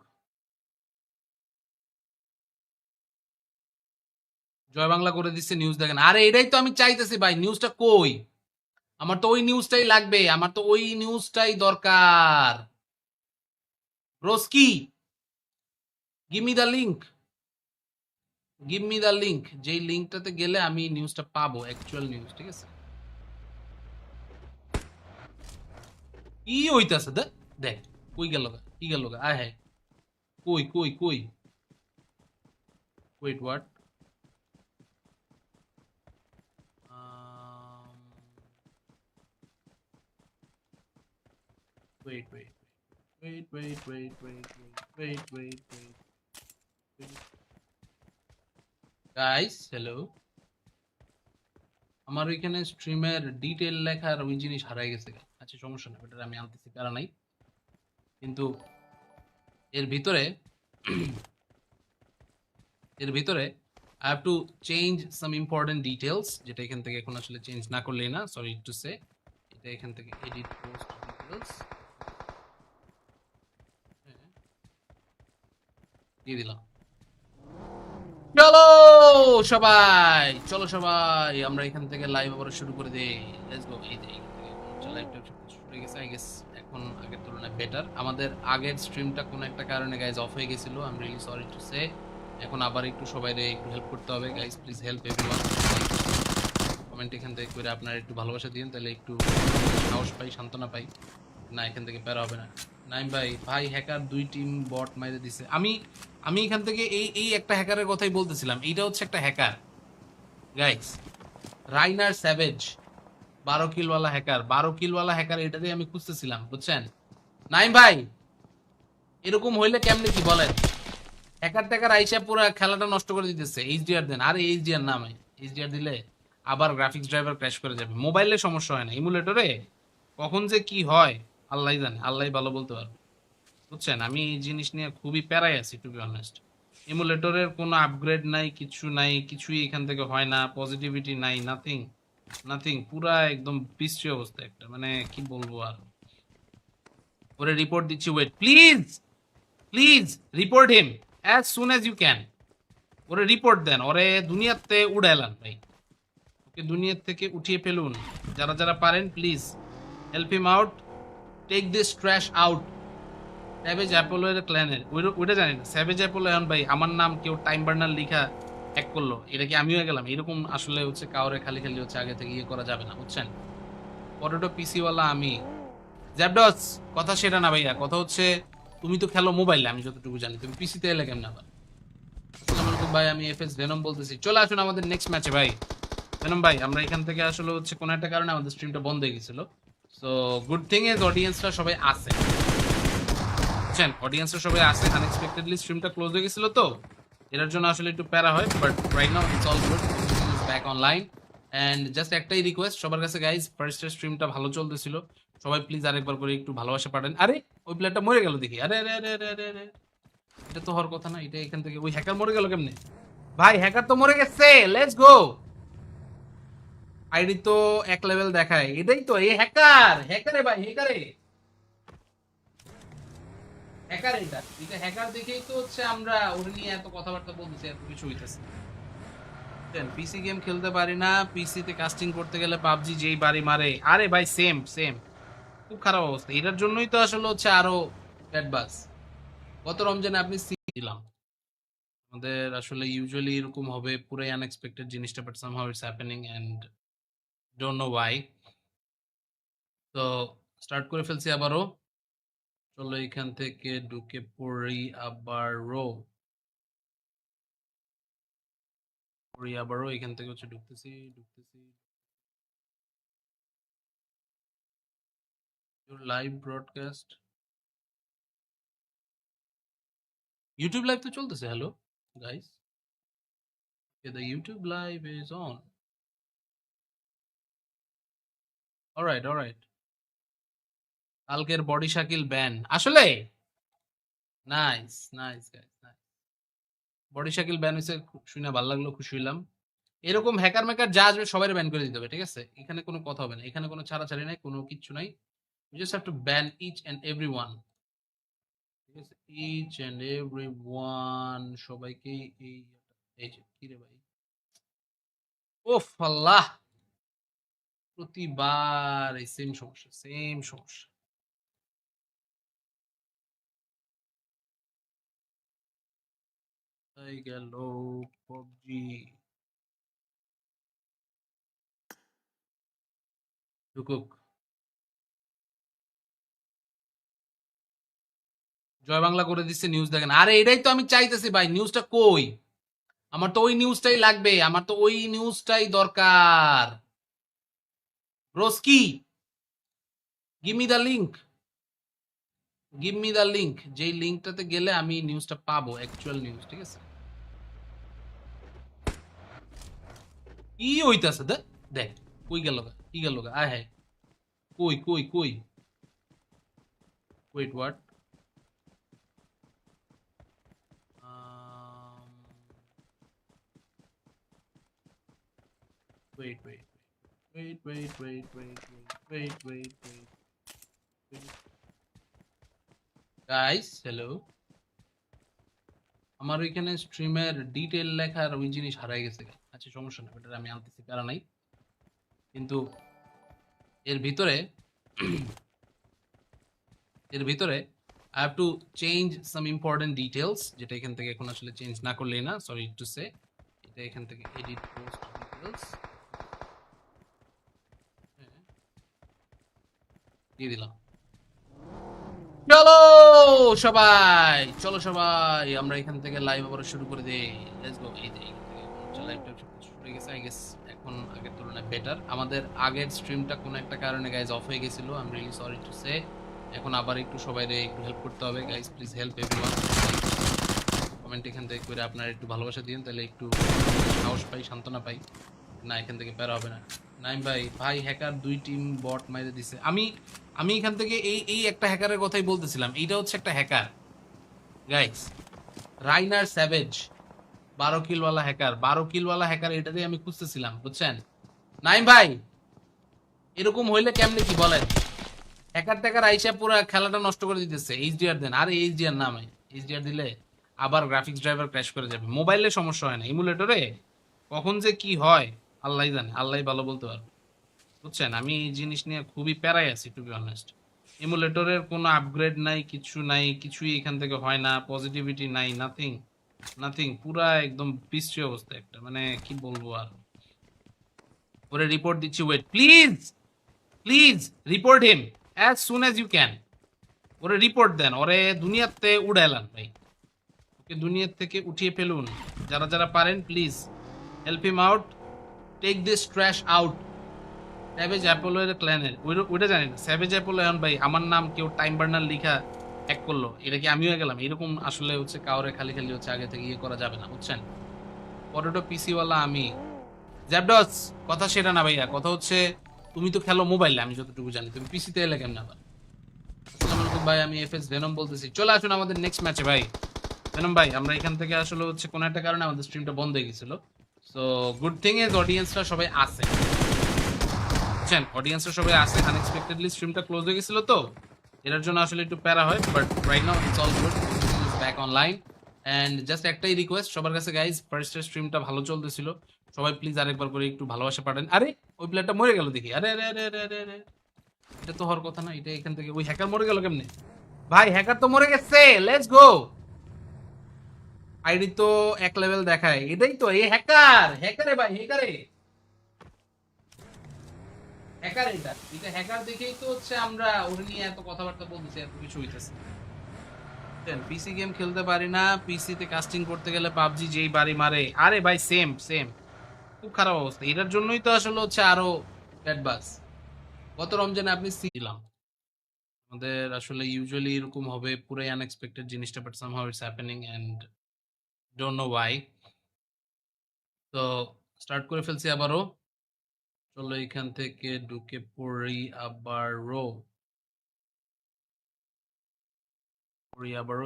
জয় বাংলা করে দিচ্ছে, নিউজ দেখেন। আরে এটাই তো আমি চাইতেছি ভাই, নিউজটা কই? আমার তো ওই নিউজটাই লাগবে, আমার তো ওই নিউজটাই দরকার। Broski, give me the link, give me the link, যেই লিংকটাতে গেলে আমি নিউজটা পাবো, অ্যাকচুয়াল নিউজ, ঠিক আছে? কি হইতাছে দেখ, দেখ কই গেল গা, কি গেল গা, আয় হ্যাঁ, কই কই কই, wait what, wait wait wait wait wait wait wait wait wait wait, guys hello, আমার ওইখানে স্ট্রিমের ডিটেল লেখার ওই জিনিস হারাই গেছে। আচ্ছা সমস্যা নেই, এটা আমি আনতেছি, প্যারা নাই। কিন্তু এর ভিতরে এর ভিতরে I have to change some important details, যেটা এখান থেকে এখন আসলে চেঞ্জ না করলেই না, সরি টু সে। এটা এখান থেকে এডিট পোস্ট ডিটেলস দিয়ে দিলাম। চলো সবাই, চলো সবাই, আমরা এখান থেকে লাইভ আবার শুরু করে দিই, লেটস গো। এই যে এখান থেকে লাইভটা শুরু হয়ে গেছে, আই গেস এখন আগের তুলনায় বেটার। আমাদের আগের স্ট্রিমটা কোনো একটা কারণে গাইজ অফ হয়ে গেছিল, I am really sorry to say. এখন আবার একটু সবাইরে একটু হেল্প করতে হবে guys, please help everyone. Comment এখান থেকে করে আপনারা একটু ভালোবাসা দিন, তাহলে একটু সাহস পাই, সান্ত্বনা পাই, না এখান থেকে প্যারা হবে না। নাইম ভাই, ভাই হ্যাকার 2 টিম বট মাইরে দিছে। আমি আমি এখান থেকে এই এই একটা হ্যাকারের কথাই বলতেছিলাম, এইটা হচ্ছে একটা হ্যাকার গাইস, রাইনার স্যাভেজ, 12 কিলওয়ালা হ্যাকার, 12 কিলওয়ালা হ্যাকার, এটা দিয়ে আমি খুঁজতেছিলাম বুঝছেন। নাইম ভাই এরকম হইলে কেমনে কি বলেন, হ্যাকার ট্যাকার আইসা পুরো খেলাটা নষ্ট করে দিতেছে। এইচডিআর দেন, আরে এইচডিআর নামে, এইচডিআর দিলে আবার গ্রাফিক্স ড্রাইভার ক্র্যাশ করে যাবে। মোবাইলে সমস্যা হয় না, ইমুলেটরে কখন যে কি হয় আল্লাহই জানে, আল্লাহই ভালো বলতে পারবে বুঝছেন। আমি এই জিনিস নিয়ে খুবই প্যারাই আছি টু বি অনেস্ট। ইমুলেটরের কোনো আপগ্রেড নাই, কিছু নাই, কিছুই এখান থেকে হয় না, পজিটিভিটি নাই, নাথিং নাথিং, পুরা একদম বিশ্রী অবস্থা একটা, মানে কি বলবো আর। ওরে রিপোর্ট দিচ্ছি, wait please, please report him as soon as you can. ওরে রিপোর্ট দেন, ওরে দুনিয়াতে উড়াইলাম ভাই, ওকে দুনিয়ার থেকে উঠিয়ে ফেলুন যারা যারা পারেন, please help him out, take this trash out. Savage Apollo এর ক্ল্যানের ওইটা জানি না, স্যাভেজ অ্যাপোলো এখন ভাই আমার নাম কেউ টাইম বার্নার লিখা হ্যাক করলো, এটা কি আমিও গেলাম এরকম? আসলে হচ্ছে কাউরে খালি খালি হচ্ছে আগে থেকে ইয়ে করা যাবে না বুঝছেন। পটেটো পিসি ওয়ালা আমি, জ্যাবডস, কথা সেটা না ভাইয়া, কথা হচ্ছে তুমি তো খেলো মোবাইলে, আমি যতটুকু জানি, তুমি পিসিতে এলে কেমন আবার। আসসালামু আলাইকুম ভাই, আমি এফএস ভেনম বলতেছি, চলে আসুন আমাদের নেক্সট ম্যাচে ভাই। ভেনম ভাই আমরা এখান থেকে আসলে হচ্ছে কোনো একটা কারণে আমাদের স্ট্রিমটা বন্ধ হয়ে গেছিল, সো গুড থিং ইজ অডিয়েন্সরা সবাই আছে বুঝছেন, অডিয়েন্সরা সবাই আছে, আনএক্সপেক্টেডলি স্ট্রিমটা ক্লোজ হয়ে গেছিল তো এটার জন্য আসলে একটু প্যারা হয়, but right now it's all good, is back online. And just একটাই রিকোয়েস্ট সবার কাছে গাইজ, ফার্স্টের স্ট্রিমটা ভালো চলতেছিল, সবাই প্লিজ আরেকবার করে একটু ভালোবাসা পাঠান। আরে ওই প্লেয়ারটা মরে গেল দেখি, আরে আরে আরে আরে আরে আরে, এটা তো হওয়ার কথা না, এটা এখান থেকে ওই হ্যাকার মরে গেল কেমনে? ভাই হ্যাকার তো মরে গেছে, লেটস গো। আইডি তো 1 লেভেল দেখায়, এটাই তো এই হ্যাকার, হ্যাকারে ভাই, হ্যাকারে, হ্যাকার, এটা এটা হ্যাকার দেখেই তো হচ্ছে আমরা ওরে নিয়ে এত কথাবার্তা বলতেছি, এত কিছু হইতেছে। পিসি গেম খেলতে পারি না, পিসিতে কাস্টিং করতে গেলে পাবজি যেই বাড়ি মারে, আরে ভাই সেম সেম, খুব খারাপ অবস্থা, এটার জন্যই তো আসলে হচ্ছে আরো ব্যাড বাস। গত রমজানে আপনি দিলাম, আমাদের আসলে ইউজুয়ালি এরকম হবে, পুরাই আনএক্সপেক্টেড জিনিসটা, but somehow it's happening and don't know why. তো স্টার্ট করে ফেলছি আবারও, চলো এখান থেকে ঢুকে পড়ি আবারও, এখান থেকে হচ্ছে ঢুকতেছি ঢুকতেছি। লাইভ ব্রডকাস্ট, ইউটিউব লাইভ তো চলতেছে, hello guys, the YouTube live is on. Alright alright, কালকের বডি শাকিল ব্যান আসলে, nice nice guys, nice, body Shakil ban হয়েছে, শুনে ভালো লাগলো, খুশি হইলাম। এরকম হ্যাকার ম্যাকার যা আসবে সবাই ব্যান করে দিতে হবে, ঠিক আছে, এখানে কোনো কথা হবে না, এখানে কোনো ছাড়াছাড়ি নাই, কোনো কিচ্ছু নাই, you just have to ban each and everyone, ঠিক আছে, each and everyone, সবাইকে এই এই যে কি রে ভাই, ওফ আল্লাহ, প্রতিবার এই সেম সমস্যা, সেম সমস্যা। তাই গেল পাবজি, ঢুকুক, জয় বাংলা করে দিচ্ছে, নিউজ দেখেন, আরে এটাই তো আমি চাইতেছি ভাই, নিউজটা কই, আমার তো ওই নিউজটাই লাগবে, আমার তো ওই নিউজটাই দরকার। Broski, give me the link, give me the link, যেই লিংকটাতে গেলে আমি নিউজটা পাবো, অ্যাকচুয়াল নিউজ, ঠিক আছে। কি হইতাছে দেখ, দেখ কই গেল গা, কি গেল গা, আয় হায়, কই কই কই, wait what, wait wait wait wait wait wait wait wait wait, guys hello, আমার ওইখানে স্ট্রিমের ডিটেল লেখার ওই জিনিস হারাই গেছে, আচ্ছা সমস্যা নেই, ওটা আমি আনতেছি, প্যারা নাই, কিন্তু এর ভিতরে এর ভিতরে I have to change some important details যেটা এখান থেকে এখন আসলে চেঞ্জ না করলেই না, সরি টু সে। এটা এখান থেকে এডিট পোস্ট ডিটেলস দিয়ে দিলাম। চলো সবাই, চলো সবাই আমরা এখান থেকে লাইভ আবার শুরু করে দেই। Let's go. এই যে এখান থেকে লাইভটা শুরু হয়ে গেছে। আই গেস এখন আগের তুলনায় বেটার। আমাদের আগের স্ট্রিমটা কোনো একটা কারণে গাইজ অফ হয়ে গেছিল। I am really sorry to say. এখন আবার একটু সবাইরে একটু হেল্প করতে হবে guys, please help everyone. Comment এখান থেকে করে আপনারা একটু ভালোবাসা দিন, তাহলে একটু সাহস পাই, সান্ত্বনা পাই। না এখান থেকে প্যারা হবে না। নাইম ভাই, ভাই হ্যাকার 2 টিম বট মাইরে দিছে। আমি আমি এখান থেকে এই একটা হ্যাকারের কথাই বলতেছিলাম। এইটা হচ্ছে একটা হ্যাকার গাইস, রাইনার স্যাভেজ, 12 কিলওয়ালা হ্যাকার, 12 কিলওয়ালা হ্যাকার, এটাতেই আমি খুঁজতেছিলাম বুঝছেন। নাইম ভাই এরকম হইলে কেমনে কি বলেন? হ্যাকার ট্যাকার আইসা পুরো খেলাটা নষ্ট করে দিতেছে। এইচডিআর দেন, আরে এইচডিআর নামে এইচডিআর দিলে আবার গ্রাফিক্স ড্রাইভার ক্র্যাশ করে যাবে। মোবাইলে সমস্যা হয় না, ইমুলেটরে কখন যে কি হয় আল্লাহই জানে, আল্লাহই ভালো বলতে পারবে বুঝছেন। আমি এই জিনিস নিয়ে খুবই প্যারাই আছি টু বি অনেস্ট। ইমুলেটরের কোনো আপগ্রেড নাই, কিছু নাই, কিছুই এখান থেকে হয় না, পজিটিভিটি নাই, নাথিং নাথিং, পুরা একদম বিশ্রী অবস্থা একটা, মানে কি বলবো আর। ওরে রিপোর্ট দিচ্ছি, wait please, please report him as soon as you can. ওরে রিপোর্ট দেন, ওরে দুনিয়াতে উড়াইলাম ভাই, ওকে দুনিয়ার থেকে উঠিয়ে ফেলুন যারা যারা পারেন, please help him out, take this trash out. Savage Apollo এর ক্ল্যানের ওইটা জানি না। স্যাভেজ অ্যাপোলো এখন ভাই আমার নাম কেউ টাইম বার্নার লিখা হ্যাক করলো, এটা কি আমিও গেলাম? এরকম আসলে হচ্ছে কাউরে খালি খালি হচ্ছে আগে থেকে ইয়ে করা যাবে না বুঝছেন। পটেটো পিসি ওয়ালা আমি। জ্যাপডস, কথা সেটা না ভাইয়া, কথা হচ্ছে তুমি তো খেলো মোবাইলে, আমি যতটুকু জানি, তুমি পিসিতে এলে কেমন আবার? আসসালামু আলাইকুম ভাই, আমি এফএস ভেনম বলতেছি। চলে আসুন আমাদের নেক্সট ম্যাচে ভাই। ভেনম ভাই আমরা এখান থেকে আসলে হচ্ছে কোনো একটা কারণে আমাদের স্ট্রিমটা বন্ধ হয়ে গেছিল। সো গুড থিং ইজ অডিয়েন্সরা সবাই আছে বুঝছেন, অডিয়েন্সরা সবাই আছে। আনএক্সপেক্টেডলি স্ট্রিমটা ক্লোজ হয়ে গেছিল তো, এটার জন্য আসলে একটু প্যারা হয়, but right now it's all good, is back online. And just একটাই রিকোয়েস্ট সবার কাছে গাইজ, ফার্স্টের স্ট্রিমটা ভালো চলতেছিল, সবাই প্লিজ আরেকবার করে একটু ভালোবাসা পাঠান। আরে ওই প্লেয়ারটা মরে গেল দেখি, আরে আরে আরে আরে আরে আরে, এটা তো হওয়ার কথা না। এটা এখান থেকে ওই হ্যাকার মরে গেল কেমনে? ভাই হ্যাকার তো মরে গেছে, লেটস গো। আইডি তো এক লেভেল দেখায়, এটাই তো এই হ্যাকার, হ্যাকারে ভাই, হ্যাকারে হ্যাকার, এটা এটা হ্যাকার দেখেই তো হচ্ছে আমরা ওর নিয়ে এত কথাবার্তা বলতেছি, এত কিছু হইতেছে। পিসি গেম খেলতে পারি না, পিসিতে কাস্টিং করতে গেলে পাবজি যেই বাড়ি মারে, আরে ভাই সেম সেম, খুব খারাপ অবস্থা। এটার জন্যই তো আসলে হচ্ছে আরো ব্যাড বাস। গত রমজানে আপনি দিলাম, আমাদের আসলে ইউজুয়ালি এরকম হবে, পুরাই আনএক্সপেক্টেড জিনিসটা, but somehow it's happening and don't know why. তো স্টার্ট করে ফেলছি আবারও। চলো এখান থেকে ঢুকে পড়ি আবারও,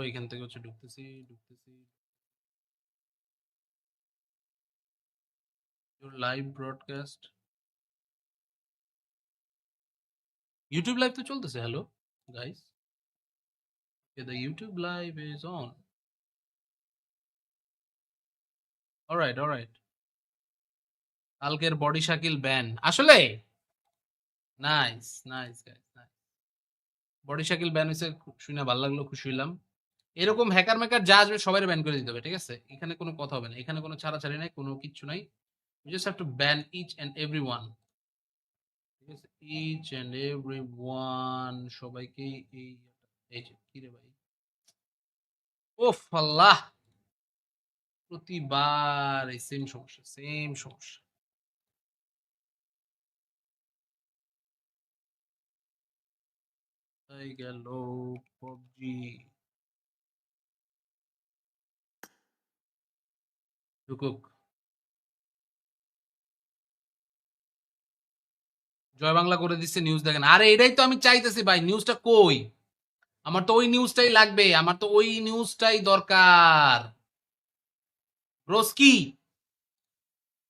এখান থেকে হচ্ছে ঢুকতেছি ঢুকতেছি। লাইভ ব্রডকাস্ট ইউটিউব লাইভ তো চলতেছে। Hello guys, the YouTube live is on. Alright alright. কালকের বডি শাকিল ব্যান আসলে, nice nice guys, nice. Body Shakil ban হয়েছে শুনে ভালো লাগলো, খুশি হইলাম। এরকম হ্যাকার ম্যাকার যা আসবে সবাই ব্যান করে দিতে হবে, ঠিক আছে? এখানে কোনো কথা হবে না, এখানে কোনো ছাড়াছাড়ি নাই, কোনো কিচ্ছু নাই। You just have to ban each and everyone, ঠিক আছে? ইচ এন্ড এভরি ওয়ান, সবাইকে এই এই যে কি রে ভাই, ওফ আল্লাহ, প্রতিবার এই সেম সমস্যা, সেম সমস্যা। তাই গেল পাবজি, ঢুকুক। জয় বাংলা করে দিচ্ছে, নিউজ দেখেন। আরে এটাই তো আমি চাইতেছি ভাই, নিউজটা কই? আমার তো ওই নিউজটাই লাগবে, আমার তো ওই নিউজটাই দরকার। Broski,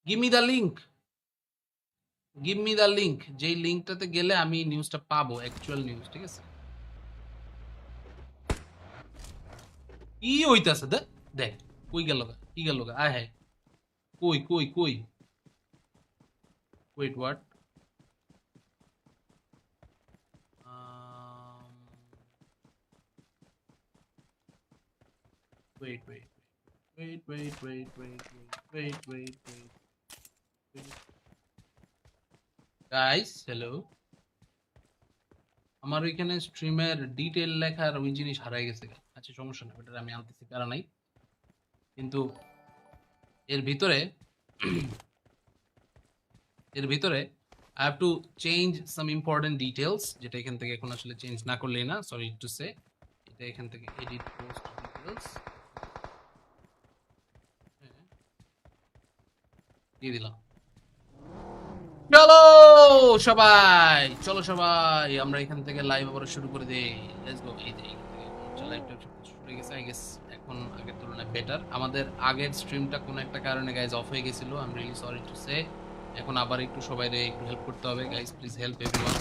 give me the link, give me the link, যেই লিংকটাতে গেলে আমি নিউজটা পাবো, অ্যাকচুয়াল নিউজ, ঠিক আছে? কি হইতাছে দেখ, দেখ কই গেল গা, কি গেল গা, আয় হায়, কই কই কই, wait what, wait, wait, wait, wait, wait, wait, wait, wait, wait, wait. Guys, hello. আমার ওইখানে স্ট্রিমের ডিটেল লেখার ওই জিনিস হারাই গেছে। আচ্ছা সমস্যা নেই, ওটা আমি আনতেছি, প্যারা নাই। কিন্তু এর ভিতরে এর ভিতরে I have to change some important details, যেটা এখান থেকে এখন আসলে চেঞ্জ না করলেই না, সরি টু সে। এটা এখান থেকে এডিট পোস্ট ডিটেলস দিয়ে দিলাম। চলো সবাই, চলো সবাই, আমরা এখান থেকে লাইভ আবার শুরু করে দিই। Let's go. এই যে এখান থেকে লাইভটা শুরু হয়ে গেছে, আই গেস এখন আগের তুলনায় বেটার। আমাদের আগের স্ট্রিমটা কোনো একটা কারণে গাইজ অফ হয়ে গেছিল, I am really sorry to say. এখন আবার একটু সবাইরে একটু হেল্প করতে হবে guys, please help everyone.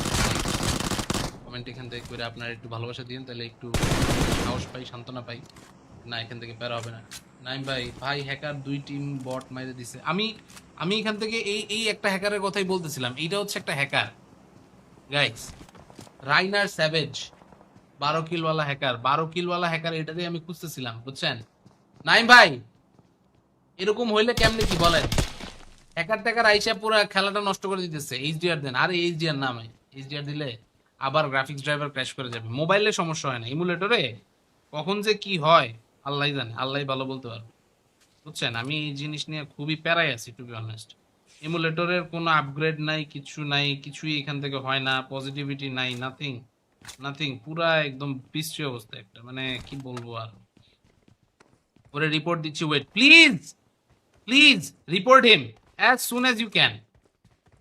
Comment এখান থেকে করে আপনারা একটু ভালোবাসা দিন, তাহলে একটু সাহস পাই, সান্ত্বনা পাই। না এখান থেকে প্যারা হবে না। নাইম ভাই, ভাই হ্যাকার 2 টিম বট মাইরে দিছে। আমি আমি এখান থেকে এই একটা হ্যাকারের কথাই বলতেছিলাম। এইটা হচ্ছে একটা হ্যাকার গাইস, রাইনার স্যাভেজ, 12 কিলওয়ালা হ্যাকার, 12 কিলওয়ালা হ্যাকার, এটাতেই আমি খুঁজতেছিলাম, বুঝছেন? নাইম ভাই, এরকম হইলে কেমনে কি বলেন? হ্যাকার ট্যাকার আইসা পুরো খেলাটা নষ্ট করে দিতেছে। এইচডিআর দেন, আরে এইচডিআর নামে এইচডিআর দিলে আবার গ্রাফিক্স ড্রাইভার ক্র্যাশ করে যাবে। মোবাইলে সমস্যা হয় না, ইমুলেটরে কখন যে কি হয় আল্লাহই জানে, আল্লাহই ভালো বলতে পারবে, বুঝছেন? আমি এই জিনিস নিয়ে খুবই প্যারাই আছি টু বি অনেস্ট। ইমুলেটরের কোনো আপগ্রেড নাই, কিছু নাই, কিছুই এখান থেকে হয় না, পজিটিভিটি নাই, নাথিং নাথিং, পুরা একদম বিশ্রী অবস্থা একটা, মানে কি বলবো আর। ওরে রিপোর্ট দিচ্ছি, wait please, please report him as soon as you can.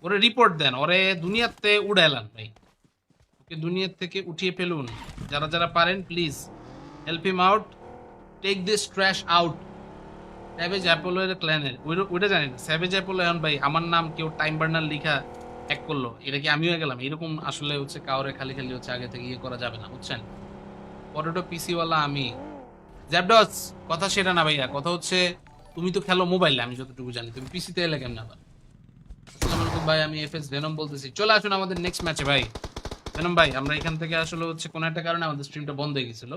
ওরে রিপোর্ট দেন, ওরে দুনিয়াতে উড়াইলাম ভাই, ওকে দুনিয়ার থেকে উঠিয়ে ফেলুন যারা যারা পারেন, please help him out, take this trash out. Savage Apollo এর ক্ল্যানের ওইটা জানি না। স্যাভেজ অ্যাপোলো এখন ভাই আমার নাম কেউ টাইম বার্নার লিখা হ্যাক করলো, এটা কি আমিও গেলাম? এরকম আসলে হচ্ছে কাউরে খালি খালি হচ্ছে আগে থেকে ইয়ে করা যাবে না, বুঝছেন? পটেটো পিসি ওয়ালা আমি। জ্যাবডস, কথা সেটা না ভাইয়া, কথা হচ্ছে তুমি তো খেলো মোবাইলে, আমি যতটুকু জানি, তুমি পিসিতে এলে কেমন আবার? আসসালামু আলাইকুম ভাই, আমি এফএস ভেনম বলতেছি। চলে আসুন আমাদের নেক্সট ম্যাচে ভাই। ভেনম ভাই, আমরা এখান থেকে আসলে হচ্ছে কোনো একটা কারণে আমাদের স্ট্রিমটা বন্ধ হয়ে গেছিল।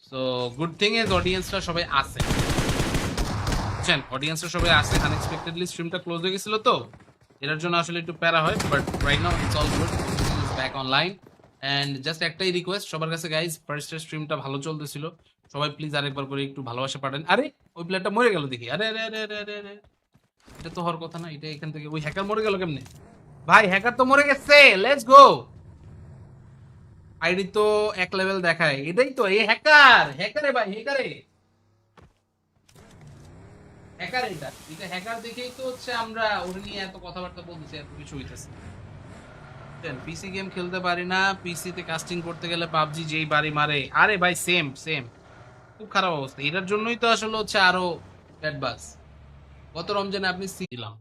সো গুড থিং ইজ অডিয়েন্সরা সবাই আছে, বুঝছেন? অডিয়েন্সরা সবাই আছে, আনএক্সপেক্টেডলি স্ট্রিমটা ক্লোজ হয়ে গেছিল, তো এটার জন্য আসলে একটু প্যারা হয়, but right now it's all good, back online. And just একটাই রিকোয়েস্ট সবার কাছে গাইজ, ফার্স্টের স্ট্রিমটা ভালো চলতেছিল, সবাই প্লিজ আরেকবার করে একটু ভালোবাসা পাঠান। আরে ওই প্লেয়ারটা মরে গেল দেখি, আরে আরে আরে আরে আরে আরে, এটা তো হওয়ার কথা না। এটা এখান থেকে ওই হ্যাকার মরে গেল কেমনে? ভাই হ্যাকার তো মরে গেছে, লেটস গো। আইডি তো এক লেভেল দেখায়, এটাই তো এই হ্যাকার, হ্যাকারে ভাই, হ্যাকারে, হ্যাকার, এটা এটা হ্যাকার দেখেই তো হচ্ছে আমরা ওর নিয়ে এত কথাবার্তা বলতেছি, এত কিছু হইতেছে। পিসি গেম খেলতে পারি না, পিসিতে কাস্টিং করতে গেলে পাবজি যেই বাড়ি মারে, আরে ভাই সেম সেম, খুব খারাপ অবস্থা। এটার জন্যই তো আসলে হচ্ছে আরো ব্যাড বাস। গত রমজানে আপনি দিলাম,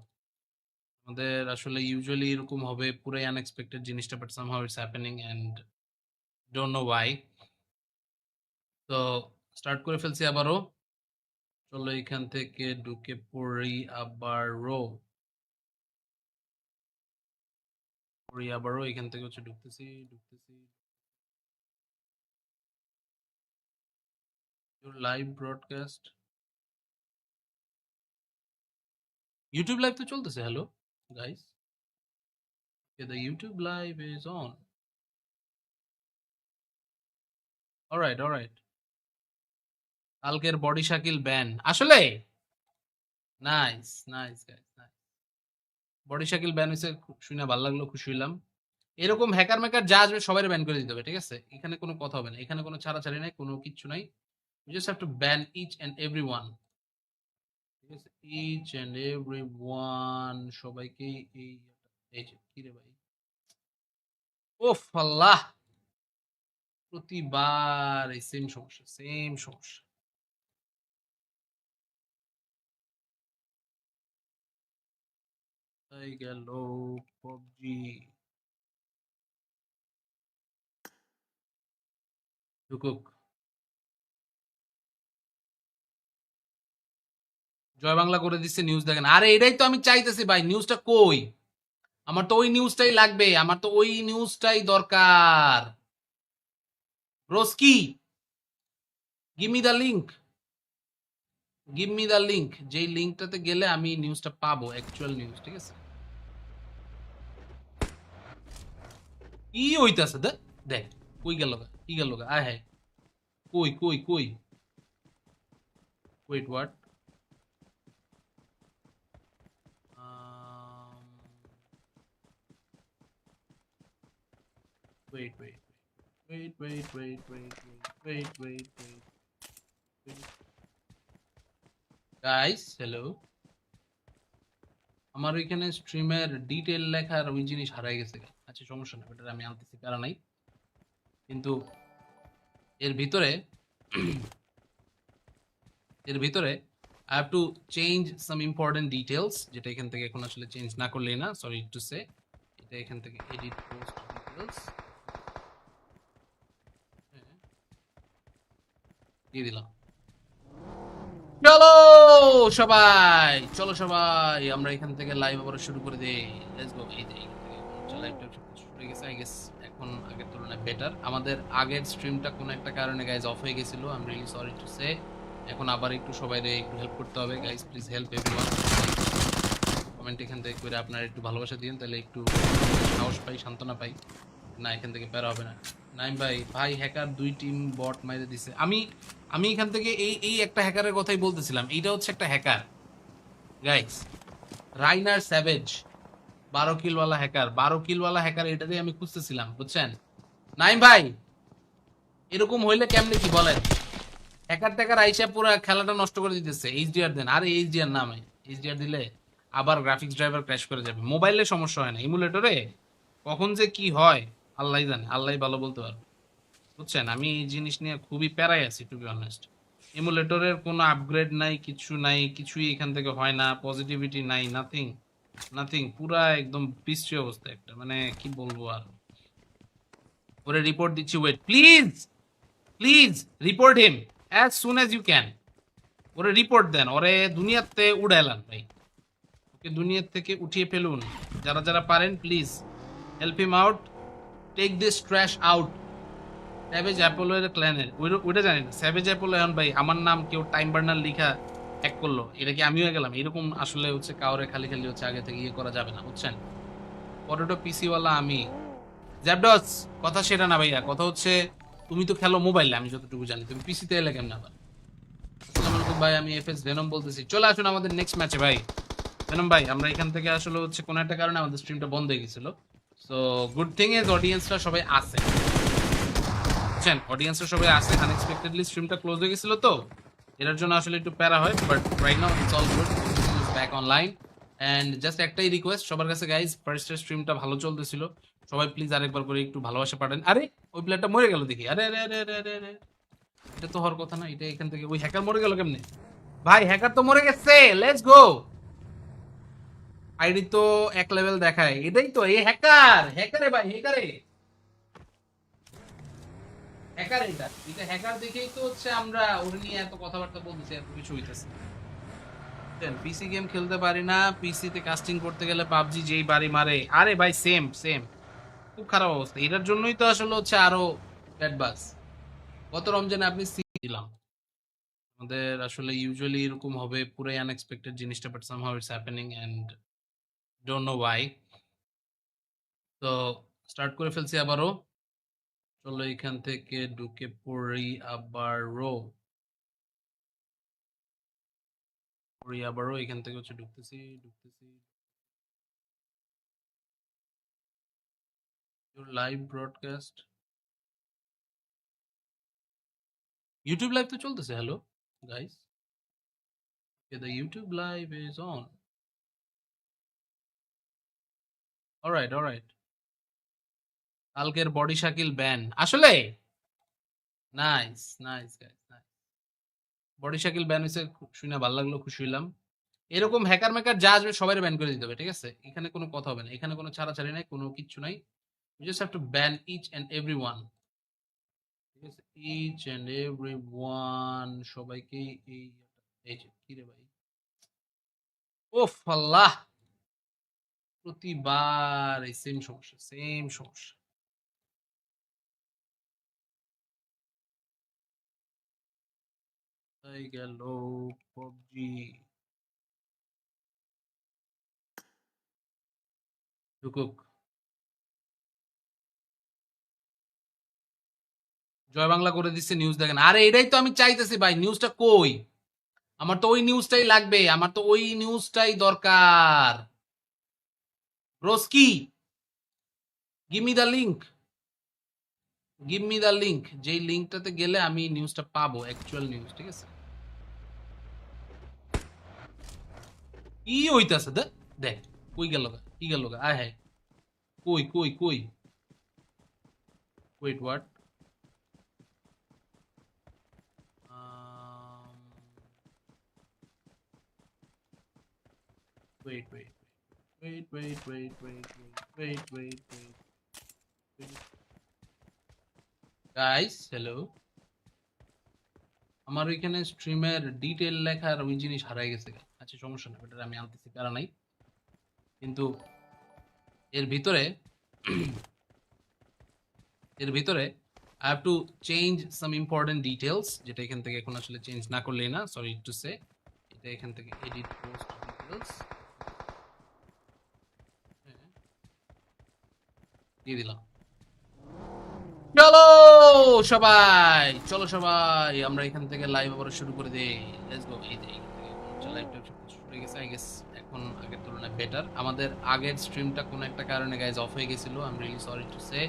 আমাদের আসলে ইউজুয়ালি এরকম হবে, পুরাই আনএক্সপেক্টেড জিনিসটা, but somehow it's happening and don't know why. তো স্টার্ট করে ফেলছি আবারও, চলো এখান থেকে ঢুকে পড়ি আবারও, এখান থেকে হচ্ছে ঢুকতেছি ঢুকতেছি। লাইভ ব্রডকাস্ট, ইউটিউব লাইভ তো চলতেছে। Hello guys, the YouTube live is on. Alright, alright. কালকের বডি শাকিল ব্যান আসলে, nice nice guys, nice. Body Shakil ban হয়েছে, শুনে ভালো লাগলো, খুশি হইলাম। এরকম হ্যাকার ম্যাকার যা আসবে সবাই ব্যান করে দিতে হবে, ঠিক আছে? এখানে কোনো কথা হবে না, এখানে কোনো ছাড়াছাড়ি নাই, কোনো কিচ্ছু নাই। You just have to ban each and everyone. ঠিক আছে, each and everyone, সবাইকে এই এই যে কি রে ভাই, ওফ আল্লাহ, প্রতিবার এই সেম সমস্যা, সেম সমস্যা। তাই গেল পাবজি, ঢুকুক। জয় বাংলা করে দিচ্ছে, নিউজ দেখেন। আরে এটাই তো আমি চাইতেছি ভাই, নিউজটা কই? আমার তো ওই নিউজটাই লাগবে, আমার তো ওই নিউজটাই দরকার। Broski, give me the link. Give me the link, যেই লিংকটাতে গেলে আমি নিউজটা পাবো, অ্যাকচুয়াল নিউজ, ঠিক আছে? কি হইতাছে দেখ, দেখ কই গেল গা, কি গেল গা, আয় হায়, কই কই কই, wait what, wait wait wait wait wait wait wait wait wait wait, guys hello, আমার ওইখানে স্ট্রিমের ডিটেল লেখার ওই জিনিস হারাই গেছে। আচ্ছা সমস্যা না, ওটা আমি আনতেছি, প্যারা নাই। কিন্তু এর ভিতরে এর ভিতরে I have to change some important details, যেটা এখান থেকে এখন আসলে চেঞ্জ না করলেই না, সরি টু সে। এটা এখান থেকে এডিট পোস্ট ডিটেলস দিয়ে দিলাম। চলো সবাই, চলো সবাই, আমরা এখান থেকে লাইভ আবার শুরু করে দেই। লেটস গো, এই যে এখান থেকে লাইভটা শুরু হয়ে গেছে, আই গেস এখন আগের তুলনায় বেটার। আমাদের আগের স্ট্রিমটা কোনো একটা কারণে গাইজ অফ হয়ে গেছিল, I am really sorry to say. এখন আবার একটু সবাইরে একটু হেল্প করতে হবে guys, please help everyone. Comment এখান থেকে করে আপনারা একটু ভালোবাসা দিন, তাহলে একটু সাহস পাই, সান্ত্বনা পাই, না এখান থেকে প্যারা হবে না। নাইম ভাই, ভাই হ্যাকার 2 টিম বট মাইরে দিছে। আমি আমি এখান থেকে এই এই একটা হ্যাকারের কথাই বলতেছিলাম, এইটা হচ্ছে একটা হ্যাকার গাইস, রাইনার স্যাভেজ, 12 কিলওয়ালা হ্যাকার, 12 কিলওয়ালা হ্যাকার, এটা দিয়ে আমি খুঁজতেছিলাম, বুঝছেন? নাইম ভাই, এরকম হইলে কেমনে কি বলেন? হ্যাকার ট্যাকার আইসা পুরো খেলাটা নষ্ট করে দিতেছে। এইচডিআর দেন, আরে এইচডিআর নামে, এইচডিআর দিলে আবার গ্রাফিক্স ড্রাইভার ক্র্যাশ করে যাবে। মোবাইলে সমস্যা হয় না, ইমুলেটরে কখন যে কি হয় আল্লাহই জানে, আল্লাহই ভালো বলতে পারবে, বুঝছেন? আমি এই জিনিস নিয়ে খুবই প্যারাই আছি টু বি অনেস্ট। এমুলেটরের কোনো আপগ্রেড নাই, কিছু নাই, কিছুই এখান থেকে হয় না, পজিটিভিটি নাই, নাথিং নাথিং, পুরা একদম বিশ্রী অবস্থা একটা, মানে কি বলবো আর। ওরে রিপোর্ট দিচ্ছি, wait please, please report him as soon as you can. ওরে রিপোর্ট দেন, ওরে দুনিয়াতে উড়াইলাম ভাই, ওকে দুনিয়ার থেকে উঠিয়ে ফেলুন, যারা যারা পারেন please help him out, take this trash out. Savage Apollo এর ক্ল্যানের ওইটা জানি না, স্যাভেজ অ্যাপোলো এখন ভাই আমার নাম কেউ টাইম বার্নার লিখা হ্যাক করলো, এটা কি আমিও গেলাম? এরকম আসলে হচ্ছে কাউরে খালি খালি হচ্ছে আগে থেকে ইয়ে করা যাবে না, বুঝছেন? পটেটো পিসি ওয়ালা আমি। জ্যাবডস, কথা সেটা না ভাইয়া, কথা হচ্ছে তুমি তো খেলো মোবাইলে, আমি যতটুকু জানি, তুমি পিসিতে এলে কেমন আবার? আসসালামু আলাইকুম ভাই, আমি এফএস ভেনম বলতেছি, চলে আসুন আমাদের নেক্সট ম্যাচে ভাই। ভেনম ভাই, আমরা এখান থেকে আসলে হচ্ছে কোনো একটা কারণে আমাদের স্ট্রিমটা বন্ধ হয়ে গেছিল, সো গুড থিং ইজ অডিয়েন্সরা সবাই আছে, বুঝছেন? অডিয়েন্সরা সবাই আছে, আনএক্সপেক্টেডলি স্ট্রিমটা ক্লোজ হয়ে গেছিল, তো এটার জন্য আসলে একটু প্যারা হয়, but right now it's all good, back online. And just একটাই রিকোয়েস্ট সবার কাছে গাইজ, ফার্স্টের স্ট্রিমটা ভালো চলতেছিল, সবাই প্লিজ আরেকবার করে একটু ভালোবাসা পাঠান। আরে ওই প্লেয়ারটা মরে গেল দেখি, আরে আরে আরে আরে আরে আরে, এটা তো হওয়ার কথা না, এটা এখান থেকে ওই হ্যাকার মরে গেল কেমনে? ভাই হ্যাকার তো মরে গেছে, লেটস গো। আইডি তো 1 লেভেল দেখায়, এটাই তো এই হ্যাকার, হ্যাকারে ভাই, হ্যাকারে, হ্যাকার, এটা এটা হ্যাকার দেখেই তো হচ্ছে আমরা ওর নিয়ে এত কথাবার্তা বলতেছি, এত কিছু হইতেছে। পিসি গেম খেলতে পারি না, পিসিতে কাস্টিং করতে গেলে পাবজি যেই বাড়ি মারে, আরে ভাই সেম সেম, খুব খারাপ অবস্থা, এটার জন্যই তো আসলে হচ্ছে আরো ব্যাড বাস। গত রমজানে আপনি দিলাম, আমাদের আসলে ইউজুয়ালি এরকম হবে, পুরাই আনএক্সপেক্টেড জিনিসটা, but somehow it's happening and don't know why. তো স্টার্ট করে ফেলছি আবারও, চলো এখান থেকে ঢুকে পড়ি আবারও, এখান থেকে হচ্ছে ঢুকতেছি ঢুকতেছি। লাইভ ব্রডকাস্ট, ইউটিউব লাইভ তো চলতেছে, hello guys, the YouTube live is on. Alright alright, কালকের বডি শাকিল ব্যান আসলে, nice nice guys, nice. Body Shakil ban হয়েছে, শুনে ভালো লাগলো, খুশি হইলাম। এরকম হ্যাকার ম্যাকার যা আসবে সবাই ব্যান করে দিতে হবে, ঠিক আছে? এখানে কোনো কথা হবে না, এখানে কোনো ছাড়াছাড়ি নাই, কোনো কিচ্ছু নাই, you just have to ban each and everyone, ঠিক আছে? each and everyone, সবাইকে এই, এই যে কি রে ভাই, ওফ আল্লাহ, প্রতিবার এই সেম সমস্যা, সেম সমস্যা। এই গেল PUBG ঢুকুক। জয় বাংলা করে দিচ্ছে, নিউজ দেখেন। আরে এটাই তো আমি চাইতেছি ভাই, নিউজটা কই? আমার তো ওই নিউজটাই লাগবে, আমার তো ওই নিউজটাই দরকার। Broski, give me the link, give me the link. যেই লিংকটাতে গেলে আমি নিউজটা পাবো, অ্যাকচুয়াল নিউজ, ঠিক আছে? কি হইতাছে দে, দেখ কই গেল গা, কি গেল গা, আয় হায়, কই কই কই, wait what, wait wait wait wait wait wait wait wait wait, guys hello, আমার ওইখানে স্ট্রিমের ডিটেল লেখার ওই জিনিস হারাই গেছে। আচ্ছা সমস্যা না, এটা আমি আনতেছি, প্যারা নাই। কিন্তু এর ভিতরে এর ভিতরে I have to change some important details, যেটা এখান থেকে এখন আসলে চেঞ্জ না করলেই না, সরি টু সে। এটা এখান থেকে এডিট পোস্ট ডিটেলস দিয়ে দিলাম। চলো সবাই, চলো সবাই, আমরা এখান থেকে লাইভ আবার শুরু করে দেই। Let's go. এই যে এখান থেকে লাইভটা শুরু হয়ে গেছে, আই গেস এখন আগের তুলনায় বেটার। আমাদের আগের স্ট্রিমটা কোনো একটা কারণে গাইজ অফ হয়ে গেছিল, I am really sorry to say.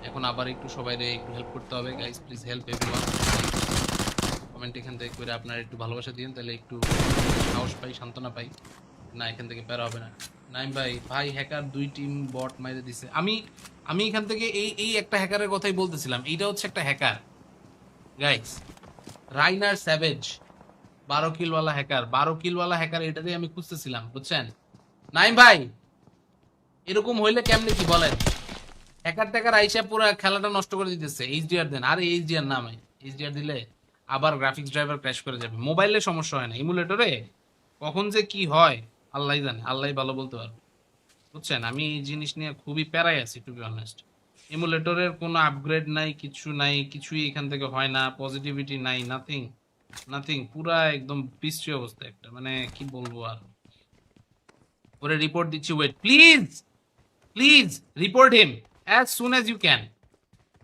এখন আবার একটু সবাইরে একটু হেল্প করতে হবে guys, please help everyone. Comment এখান থেকে করে আপনারা একটু ভালোবাসা দিন, তাহলে একটু সাহস পাই, সান্ত্বনা পাই। না এখান থেকে প্যারা হবে না। নাইম ভাই, ভাই হ্যাকার 2 টিম বট মাইরে দিছে। আমি আমি এখান থেকে এই এই একটা হ্যাকারের কথাই বলতেছিলাম, এইটা হচ্ছে একটা হ্যাকার গাইস, রাইনার স্যাভেজ, 12 কিলওয়ালা হ্যাকার, 12 কিলওয়ালা হ্যাকার, এটাতেই আমি খুঁজতেছিলাম, বুঝছেন? নাইম ভাই, এরকম হইলে কেমনে কি বলেন? হ্যাকার ট্যাকার আইসা পুরো খেলাটা নষ্ট করে দিতেছে। এইচডিআর দেন, আরে এইচডিআর নামে, এইচডিআর দিলে আবার গ্রাফিক্স ড্রাইভার ক্র্যাশ করে যাবে। মোবাইলে সমস্যা হয় না, ইমুলেটরে কখন যে কি হয় আল্লাহই জানে, আল্লাহই ভালো বলতে পারবে, বুঝছেন? আমি এই জিনিস নিয়ে খুবই প্যারাই আছি টু বি অনেস্ট। ইমুলেটরের কোনো আপগ্রেড নাই, কিছু নাই, কিছুই এখান থেকে হয় না, পজিটিভিটি নাই, নাথিং নাথিং, পুরা একদম বিশ্রী অবস্থা একটা, মানে কি বলবো আর। ওরে রিপোর্ট দিচ্ছি, wait please, please report him as soon as you can.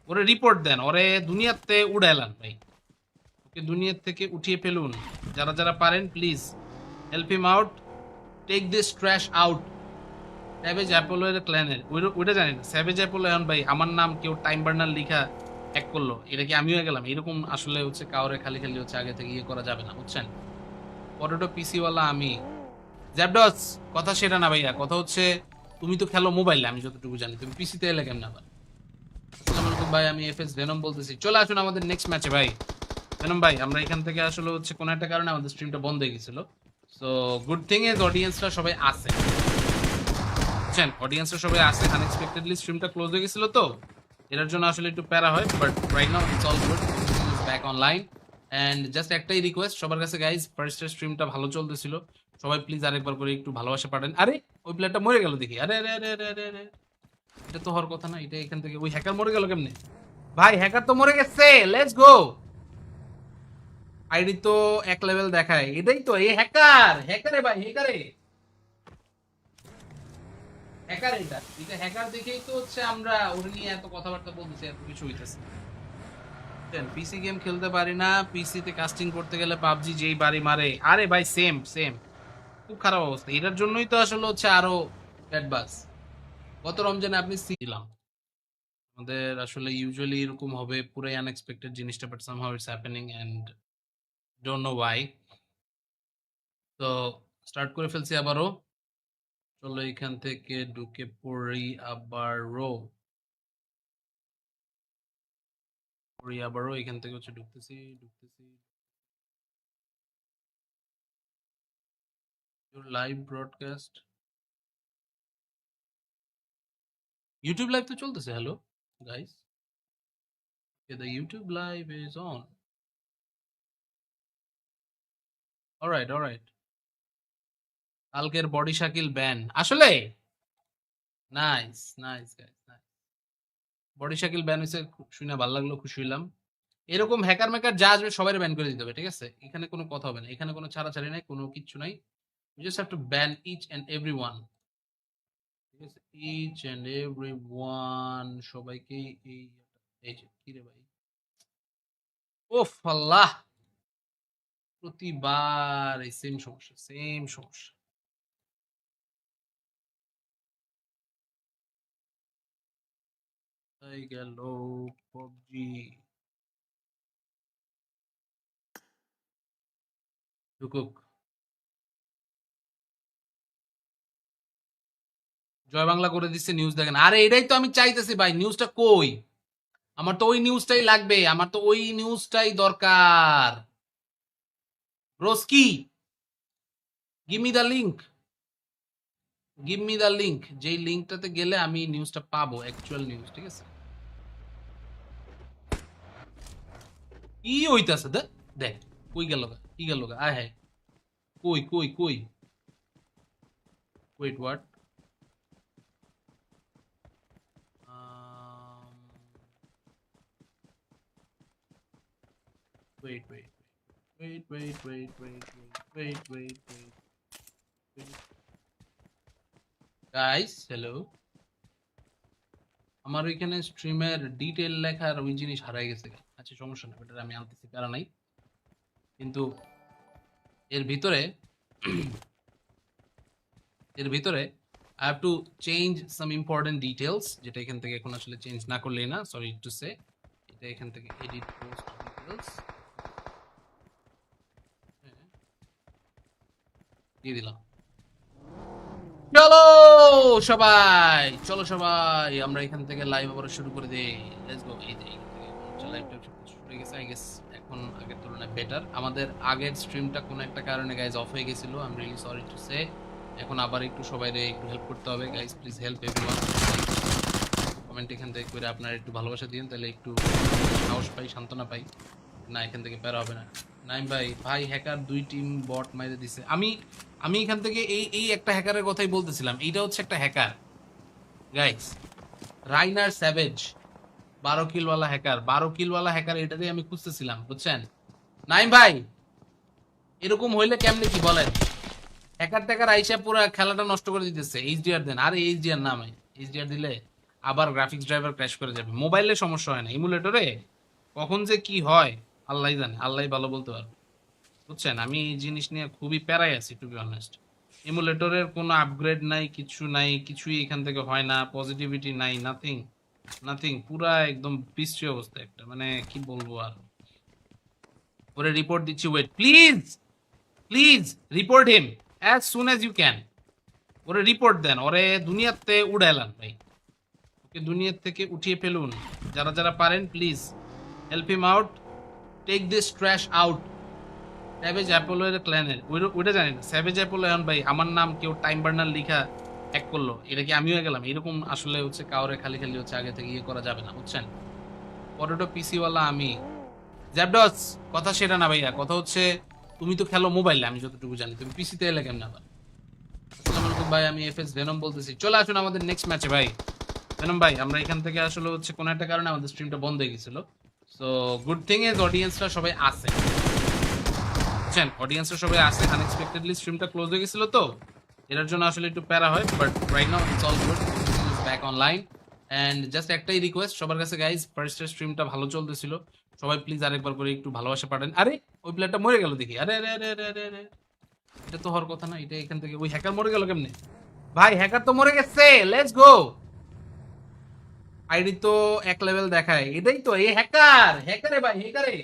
ওরে রিপোর্ট দেন, ওরে দুনিয়াতে উড়াইলাম ভাই, ওকে দুনিয়ার থেকে উঠিয়ে ফেলুন, যারা যারা পারেন please help him out, take this trash out. Savage Apollo এর ক্ল্যানের ওইটা জানি না। স্যাভেজ অ্যাপোলো এখন ভাই আমার নাম কেউ টাইম বার্নার লিখা হ্যাক করলো, এটা কি আমিও গেলাম? এরকম আসলে হচ্ছে কাউরে খালি খালি হচ্ছে আগে থেকে ইয়ে করা যাবে না, বুঝছেন? পটেটো পিসি ওয়ালা আমি। জ্যাপডস, কথা সেটা না ভাইয়া, কথা হচ্ছে তুমি তো খেলো মোবাইলে, আমি যতটুকু জানি, তুমি পিসিতে এলে কেমন আবার? আসসালামু আলাইকুম ভাই, আমি এফএস ভেনম বলতেছি, চলে আসুন আমাদের নেক্সট ম্যাচে ভাই। ভেনম ভাই, আমরা এখান থেকে আসলে হচ্ছে কোনো একটা কারণে আমাদের স্ট্রিমটা বন্ধ হয়ে গেছিল, সো গুড থিং ইজ অডিয়েন্সরা সবাই আছে, বুঝছেন? অডিয়েন্সরা সবাই আছে, আনএক্সপেক্টেডলি স্ট্রিমটা ক্লোজ হয়ে গেছিল, তো এটার জন্য আসলে একটু প্যারা হয়, but right now it's all good, back online. And just একটাই রিকোয়েস্ট সবার কাছে গাইজ, ফার্স্টের স্ট্রিমটা ভালো চলতেছিল, সবাই প্লিজ আরেকবার করে একটু ভালোবাসা পাঠান। আরে ওই প্লেয়ারটা মরে গেল দেখি, আরে আরে আরে আরে আরে আরে, এটা তো হওয়ার কথা না, এটা এখান থেকে ওই হ্যাকার মরে গেল কেমনে? ভাই হ্যাকার তো মরে গেছে, লেটস গো। আইডি তো এক লেভেল দেখায়, এটাই তো এই হ্যাকার, হ্যাকারে ভাই, হ্যাকারে, হ্যাকার, এটা এটা হ্যাকার দেখেই তো হচ্ছে আমরা ওর নিয়ে এত কথাবার্তা বলতেছি, এত কিছু হইতেছে। পিসি গেম খেলতে পারি না, পিসিতে কাস্টিং করতে গেলে পাবজি যেই বাড়ি মারে, আরে ভাই সেম সেম, খুব খারাপ অবস্থা। এটার জন্যই তো আসলে হচ্ছে আরো ব্যাড বাস। গত রমজানে আপনি দিলাম, আমাদের আসলে ইউজুয়ালি এরকম হবে, পুরাই আনএক্সপেক্টেড জিনিসটা, but somehow it's happening and don't know why. তো স্টার্ট করে ফেলছি আবারও, চলো এখান থেকে ঢুকে পড়ি আবারও, এখান থেকে হচ্ছে ঢুকতেছি ঢুকতেছি। লাইভ ব্রডকাস্ট, ইউটিউব লাইভ তো চলতেছে, hello guys, the YouTube live is on. Alright, alright. কালকের বডি শাকিল ব্যান আসলে, nice nice guys, nice. Body Shakil ban হয়েছে, শুনে ভালো লাগলো, খুশি হইলাম। এরকম হ্যাকার ম্যাকার যা আসবে সবাই ব্যান করে দিতে হবে, ঠিক আছে? এখানে কোনো কথা হবে না, এখানে কোনো ছাড়াছাড়ি নাই, কোনো কিচ্ছু নাই। You just have to ban each and everyone, ঠিক আছে? Each and everyone সবাইকেই এই যে কি রে ভাই, ওফ আল্লাহ, প্রতিবার এই সেম সমস্যা, সেম সমস্যা। তাই গেল PUBG ঢুকুক। জয় বাংলা করে দিচ্ছে, নিউজ দেখেন। আরে এটাই তো আমি চাইতেছি ভাই, নিউজটা কই? আমার তো ওই নিউজটাই লাগবে, আমার তো ওই নিউজটাই দরকার। Broski, give me the link, give me the link. যেই লিংকটাতে গেলে আমি নিউজটা পাবো, অ্যাকচুয়াল নিউজ, ঠিক আছে? কি হইতাছে দেখ, দেখ কই গেল গা, কি গেল গা, আয় হায়, কই কই কই, wait what, wait wait wait wait wait wait wait wait wait wait, guys hello, আমার ওইখানে স্ট্রিমের ডিটেল লেখার ওই জিনিস হারাই গেছে। আচ্ছা সমস্যা নেই, ওটা আমি আনতেছি, প্যারা নাই। কিন্তু এর ভিতরে এর ভিতরে I have to change some important details, যেটা এখান থেকে এখন আসলে চেঞ্জ না করলেই না, সরি টু সে। এটা এখান থেকে এডিট পোস্ট ডিটেলস দিয়ে দিলাম। চলো সবাই, চলো সবাই আমরা এখান থেকে লাইভ আবার শুরু করে দেই। লেটস গো, এই যে এখান থেকে লাইভটা শুরু হয়ে গেছে, আই গেস এখন আগের তুলনায় বেটার। আমাদের আগের স্ট্রিমটা কোনো একটা কারণে গাইজ অফ হয়ে গেছিল, I am really sorry to say. এখন আবার একটু সবাইরে একটু হেল্প করতে হবে guys, please help everyone. Comment এখান থেকে করে আপনারা একটু ভালোবাসা দিন, তাহলে একটু সাহস পাই, সান্ত্বনা পাই। না এখান থেকে প্যারা হবে না। নাইম ভাই, ভাই হ্যাকার 2 টিম বট মাইরে দিছে। আমি আমি এখান থেকে এই একটা হ্যাকারের কথাই বলতেছিলাম, এইটা হচ্ছে একটা হ্যাকার গাইস, রাইনার স্যাভেজ, 12 কিলওয়ালা হ্যাকার, 12 কিলওয়ালা হ্যাকার, এটাতেই আমি খুঁজতেছিলাম, বুঝছেন? নাইম ভাই, এরকম হইলে কেমনে কি বলেন? হ্যাকার ট্যাকার আইসা পুরো খেলাটা নষ্ট করে দিতেছে। এইচডিআর দেন, আরে এইচডিআর নামে, এইচডিআর দিলে আবার গ্রাফিক্স ড্রাইভার ক্র্যাশ করে যাবে। মোবাইলে সমস্যা হয় না, ইমুলেটরে কখন যে কি হয় আল্লাহই জানে, আল্লাহই ভালো বলতে পারবে, বুঝছেন? আমি এই জিনিস নিয়ে খুবই প্যারাই আছি টু বি অনেস্ট। ইমুলেটরের কোনো আপগ্রেড নাই, কিছু নাই, কিছুই এখান থেকে হয় না, পজিটিভিটি নাই, নাথিং নাথিং, পুরা একদম বিশ্রী অবস্থা একটা, মানে কি বলবো আর। ওরে রিপোর্ট দিচ্ছি, wait please, please report him as soon as you can. ওরে রিপোর্ট দেন, ওরে দুনিয়াতে উড়াইলাম ভাই, ওকে দুনিয়ার থেকে উঠিয়ে ফেলুন, যারা যারা পারেন please help him out, take this trash out. Savage Apollo এর ক্ল্যানের ওইটা জানি না। স্যাভেজ অ্যাপোলো এখন ভাই আমার নাম কেউ টাইম বার্নার লিখা হ্যাক করলো, এটা কি আমিও গেলাম? এরকম আসলে হচ্ছে কাউরে খালি খালি হচ্ছে আগে থেকে ইয়ে করা যাবে না, বুঝছেন? পটেটো পিসি ওয়ালা আমি। জ্যাবডস, কথা সেটা না ভাইয়া, কথা হচ্ছে তুমি তো খেলো মোবাইলে, আমি যতটুকু জানি, তুমি পিসিতে এলে কেমন আবার? আসসালামু আলাইকুম ভাই, আমি এফএস ভেনম বলতেছি, চলে আসুন আমাদের নেক্সট ম্যাচে ভাই। ভেনম ভাই, আমরা এখান থেকে আসলে হচ্ছে কোনো একটা কারণে আমাদের স্ট্রিমটা বন্ধ হয়ে গেছিল। সো গুড থিং ইজ অডিয়েন্সরা সবাই আছে, বুঝছেন? অডিয়েন্সরা সবাই আছে, আনএক্সপেক্টেডলি স্ট্রিমটা ক্লোজ হয়ে গেছিল, তো এটার জন্য আসলে একটু প্যারা হয়, but right now it's all good, back online. And just একটাই রিকোয়েস্ট সবার কাছে গাইজ, ফার্স্টের স্ট্রিমটা ভালো চলতেছিল, সবাই প্লিজ আরেকবার করে একটু ভালোবাসা পাঠান। আরে ওই প্লেয়ারটা মরে গেল দেখি, আরে আরে আরে আরে আরে আরে, এটা তো হওয়ার কথা না, এটা এখান থেকে ওই হ্যাকার মরে গেল কেমনে? ভাই হ্যাকার তো মরে গেছে, লেটস গো। আইডি তো এক লেভেল দেখায়, এটাই তো এই হ্যাকার, হ্যাকারে ভাই, হ্যাকারে,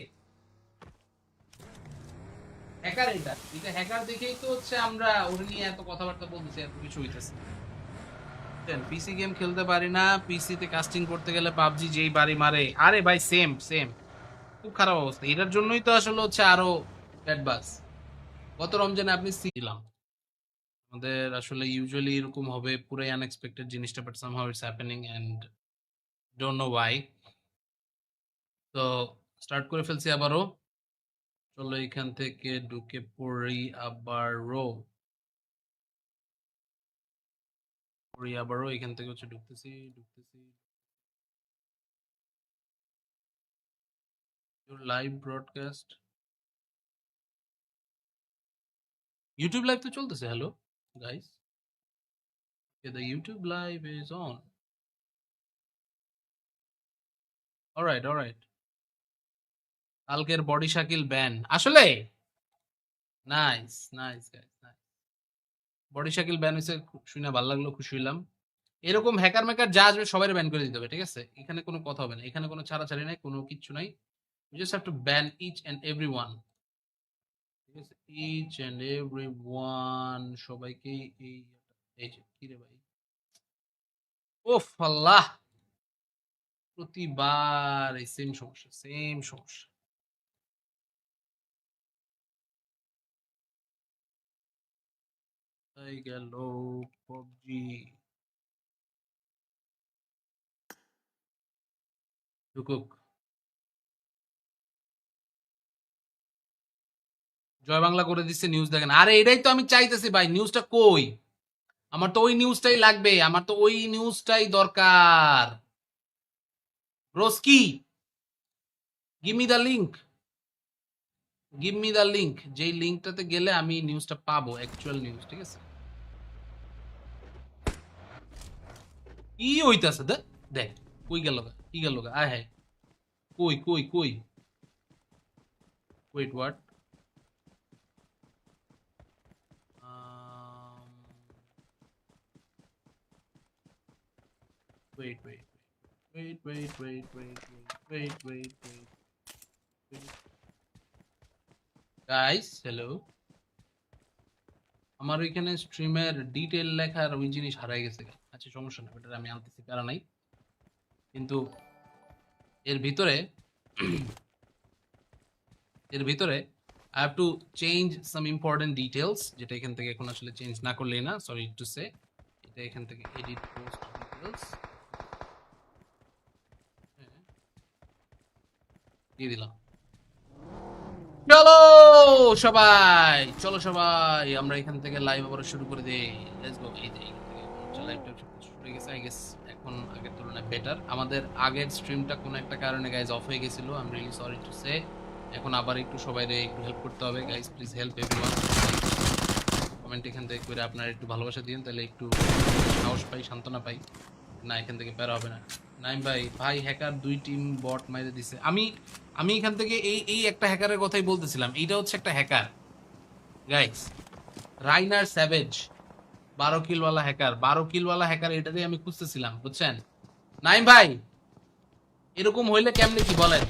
হ্যাকার, এটা এটা হ্যাকার দেখেই তো হচ্ছে আমরা ওর নিয়ে এত কথাবার্তা বলতেছি, এত কিছু হইতেছে। পিসি গেম খেলতে পারি না, পিসিতে কাস্টিং করতে গেলে পাবজি যেই বাড়ি মারে, আরে ভাই সেম সেম, খুব খারাপ অবস্থা। এটার জন্যই তো আসলে হচ্ছে আরো অ্যাডভান্স। গত রমজানে আপনি দিলাম, আমাদের আসলে ইউজুয়ালি এরকম হবে, পুরাই আনএক্সপেক্টেড জিনিসটা, but somehow it's happening and don't know why. তো স্টার্ট করে ফেলছি আবারও, চলো এখান থেকে ঢুকে পড়ি আবারও, এখান থেকে হচ্ছে ঢুকতেছি ঢুকতেছি। your live broadcast YouTube live তো চলতেছে hello guys okay, the YouTube live is on all right কালকের বডি শাকিল ব্যান আসলে nice nice guys nice body Shakil ban হইছে শুনে ভালো লাগলো খুশি হইলাম এরকম হ্যাকার মেকার যা আসবে সবাই ব্যান করে দিতে হবে ঠিক আছে এখানে কোনো কথা হবে না এখানে কোনো ছাড়াছাড়ি নাই কোনো কিচ্ছু নাই you just have to ban each and everyone ঠিক আছে each and everyone সবাইকে এই যে কি রে ভাই ওফ আল্লাহ প্রতিবার এই সেম সমস্যা তাই গেল PUBG ঢুকুক জয় বাংলা করে দিচ্ছে নিউজ দেখেন আরে এটাই তো আমি চাইতেছি ভাই নিউজটা কই আমার তো ওই নিউজটাই লাগবে আমার তো ওই নিউজটাই দরকার broski give me the link যেই লিংকটাতে গেলে আমি নিউজটা পাবো অ্যাকচুয়াল নিউজ ঠিক আছে কি হইতাছে দেখ কই গেল কি গেল আয় হ্যাঁ কই wait what wait guys hello আমার ওইখানে স্ট্রিমের ডিটেল লেখার ওই জিনিস হারাই গেছে আচ্ছা সমস্যা না এটা আমি আনতেছি প্যারা নাই কিন্তু এর ভিতরে I have to change some important details যেটা এখান থেকে এখন আসলে চেঞ্জ না করলেই না সরি টু সে এটা এখান থেকে এডিট পোস্ট ডিটেইলস দিয়ে দিলাম চলো সবাই আমরা এখান থেকে লাইভ আবার শুরু করে দেই লেটস গো এই যে লাইভটা শুরু হয়ে গেছে আই গেস এখন আগের তুলনায় বেটার আমাদের আগের স্ট্রিমটা কোনো একটা কারণে গাইজ অফ হয়ে গেছিল I am really sorry to say এখন আবার একটু সবাইরে একটু হেল্প করতে হবে guys please help everyone comment এখান থেকে করে আপনারা একটু ভালোবাসা দিন তাহলে একটু সাহস পাই সান্ত্বনা পাই না এখান থেকে প্যারা হবে না নাইম ভাই হ্যাকার 2 টিম বট মাইরে দিছে আমি এখান থেকে এই একটা হ্যাকারের কথাই বলতেছিলাম এইটা হচ্ছে একটা হ্যাকার গাইস রাইনার স্যাভেজ 12 কিলওয়ালা হ্যাকার এটা দিয়ে আমি খুঁজতেছিলাম বুঝছেন নাইম ভাই এরকম হইলে কেমনে কি বলেন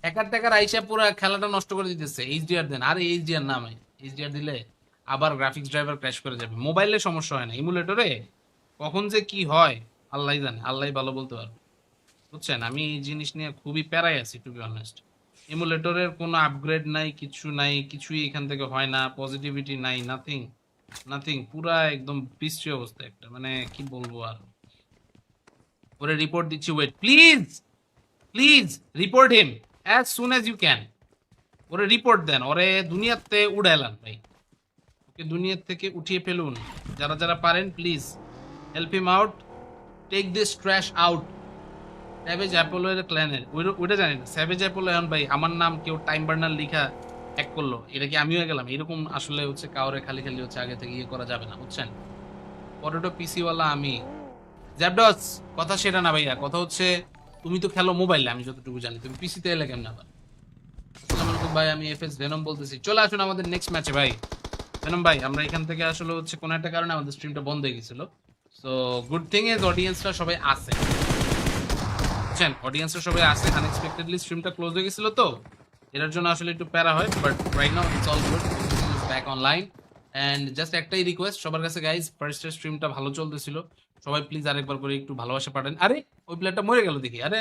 হ্যাকার আইসা পুরো খেলাটা নষ্ট করে দিতেছে এইচডিআর দেন আরে এইচডিআর নামে এইচডিআর দিলে আবার গ্রাফিক্স ড্রাইভার ক্র্যাশ করে যাবে মোবাইলে সমস্যা হয় না ইমুলেটরে কখন যে কি হয় আল্লাহই জানে আল্লাহই ভালো বলতে পারবে বুঝছেন আমি এই জিনিস নিয়ে খুবই প্যারাই আছি টু বি অনেস্ট ইমুলেটরের কোনো আপগ্রেড নাই কিছুই এখান থেকে হয় না পজিটিভিটি নাই নাথিং পুরা একদম বিশ্রী অবস্থা একটা মানে কি বলবো আর ওরে রিপোর্ট দিচ্ছি wait please report him as soon as you can ওরে রিপোর্ট দেন ওরে দুনিয়াতে উড়াইলাম ভাই ওকে দুনিয়ার থেকে উঠিয়ে ফেলুন যারা পারেন please help him out take this trash out savage Apollo এর ক্ল্যানের ওইটা জানি না স্যাভেজ অ্যাপোলো এখন ভাই আমার নাম কেউ টাইম বার্নার লিখা হ্যাক করলো এটা কি আমিও গেলাম এরকম আসলে হচ্ছে কাউরে খালি হচ্ছে আগে থেকে ইয়ে করা যাবে না বুঝছেন পটেটো পিসিওয়ালা আমি জ্যাপডস কথা সেটা না ভাইয়া কথা হচ্ছে তুমি তো খেলো মোবাইলে আমি যতটুকু জানি তুমি পিসিতে এলে কেমন আবার আসসালামু আলাইকুম ভাই আমি এফএস ভেনম বলতেছি চলে আসুন আমাদের নেক্সট ম্যাচে ভাই ভেনম ভাই আমরা এখান থেকে আসলে হচ্ছে কোনো একটা কারণে আমাদের স্ট্রিমটা বন্ধ হয়ে গেছিল সো গুড থিং ইজ অডিয়েন্সরা সবাই আছে বুঝছেন অডিয়েন্সরা সবাই আছে আনএক্সপেক্টেডলি স্ট্রিমটা ক্লোজ হয়ে গেছিল তো এটার জন্য আসলে একটু প্যারা হয় but right now it's all good back online and just একটাই রিকোয়েস্ট সবার কাছে গাইজ ফার্স্টের স্ট্রিমটা ভালো চলতেছিল সবাই প্লিজ আরেকবার করে একটু ভালোবাসা পাঠান আরে ওই প্লেয়ারটা মরে গেল দেখি আরে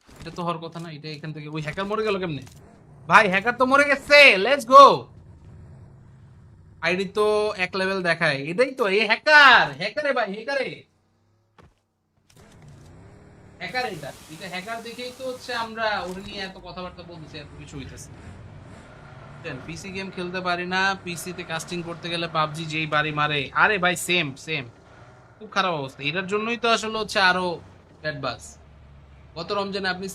এটা তো হওয়ার কথা না এটা এখান থেকে ওই হ্যাকার মরে গেল কেমনে ভাই হ্যাকার তো মরে গেছে লেটস গো আইডি তো এক লেভেল দেখায় এটাই তো এই হ্যাকারে ভাই হ্যাকার এটা হ্যাকার দেখেই তো হচ্ছে আমরা ওর নিয়ে এত কথাবার্তা বলতেছি এত কিছু হইতেছে পিসি গেম খেলতে পারি না পিসিতে কাস্টিং করতে গেলে পাবজি যেই বাড়ি মারে আরে ভাই সেম খুব খারাপ অবস্থা এটার জন্যই তো আসলে হচ্ছে আরো ব্যাড বাস গত রমজানে আপনি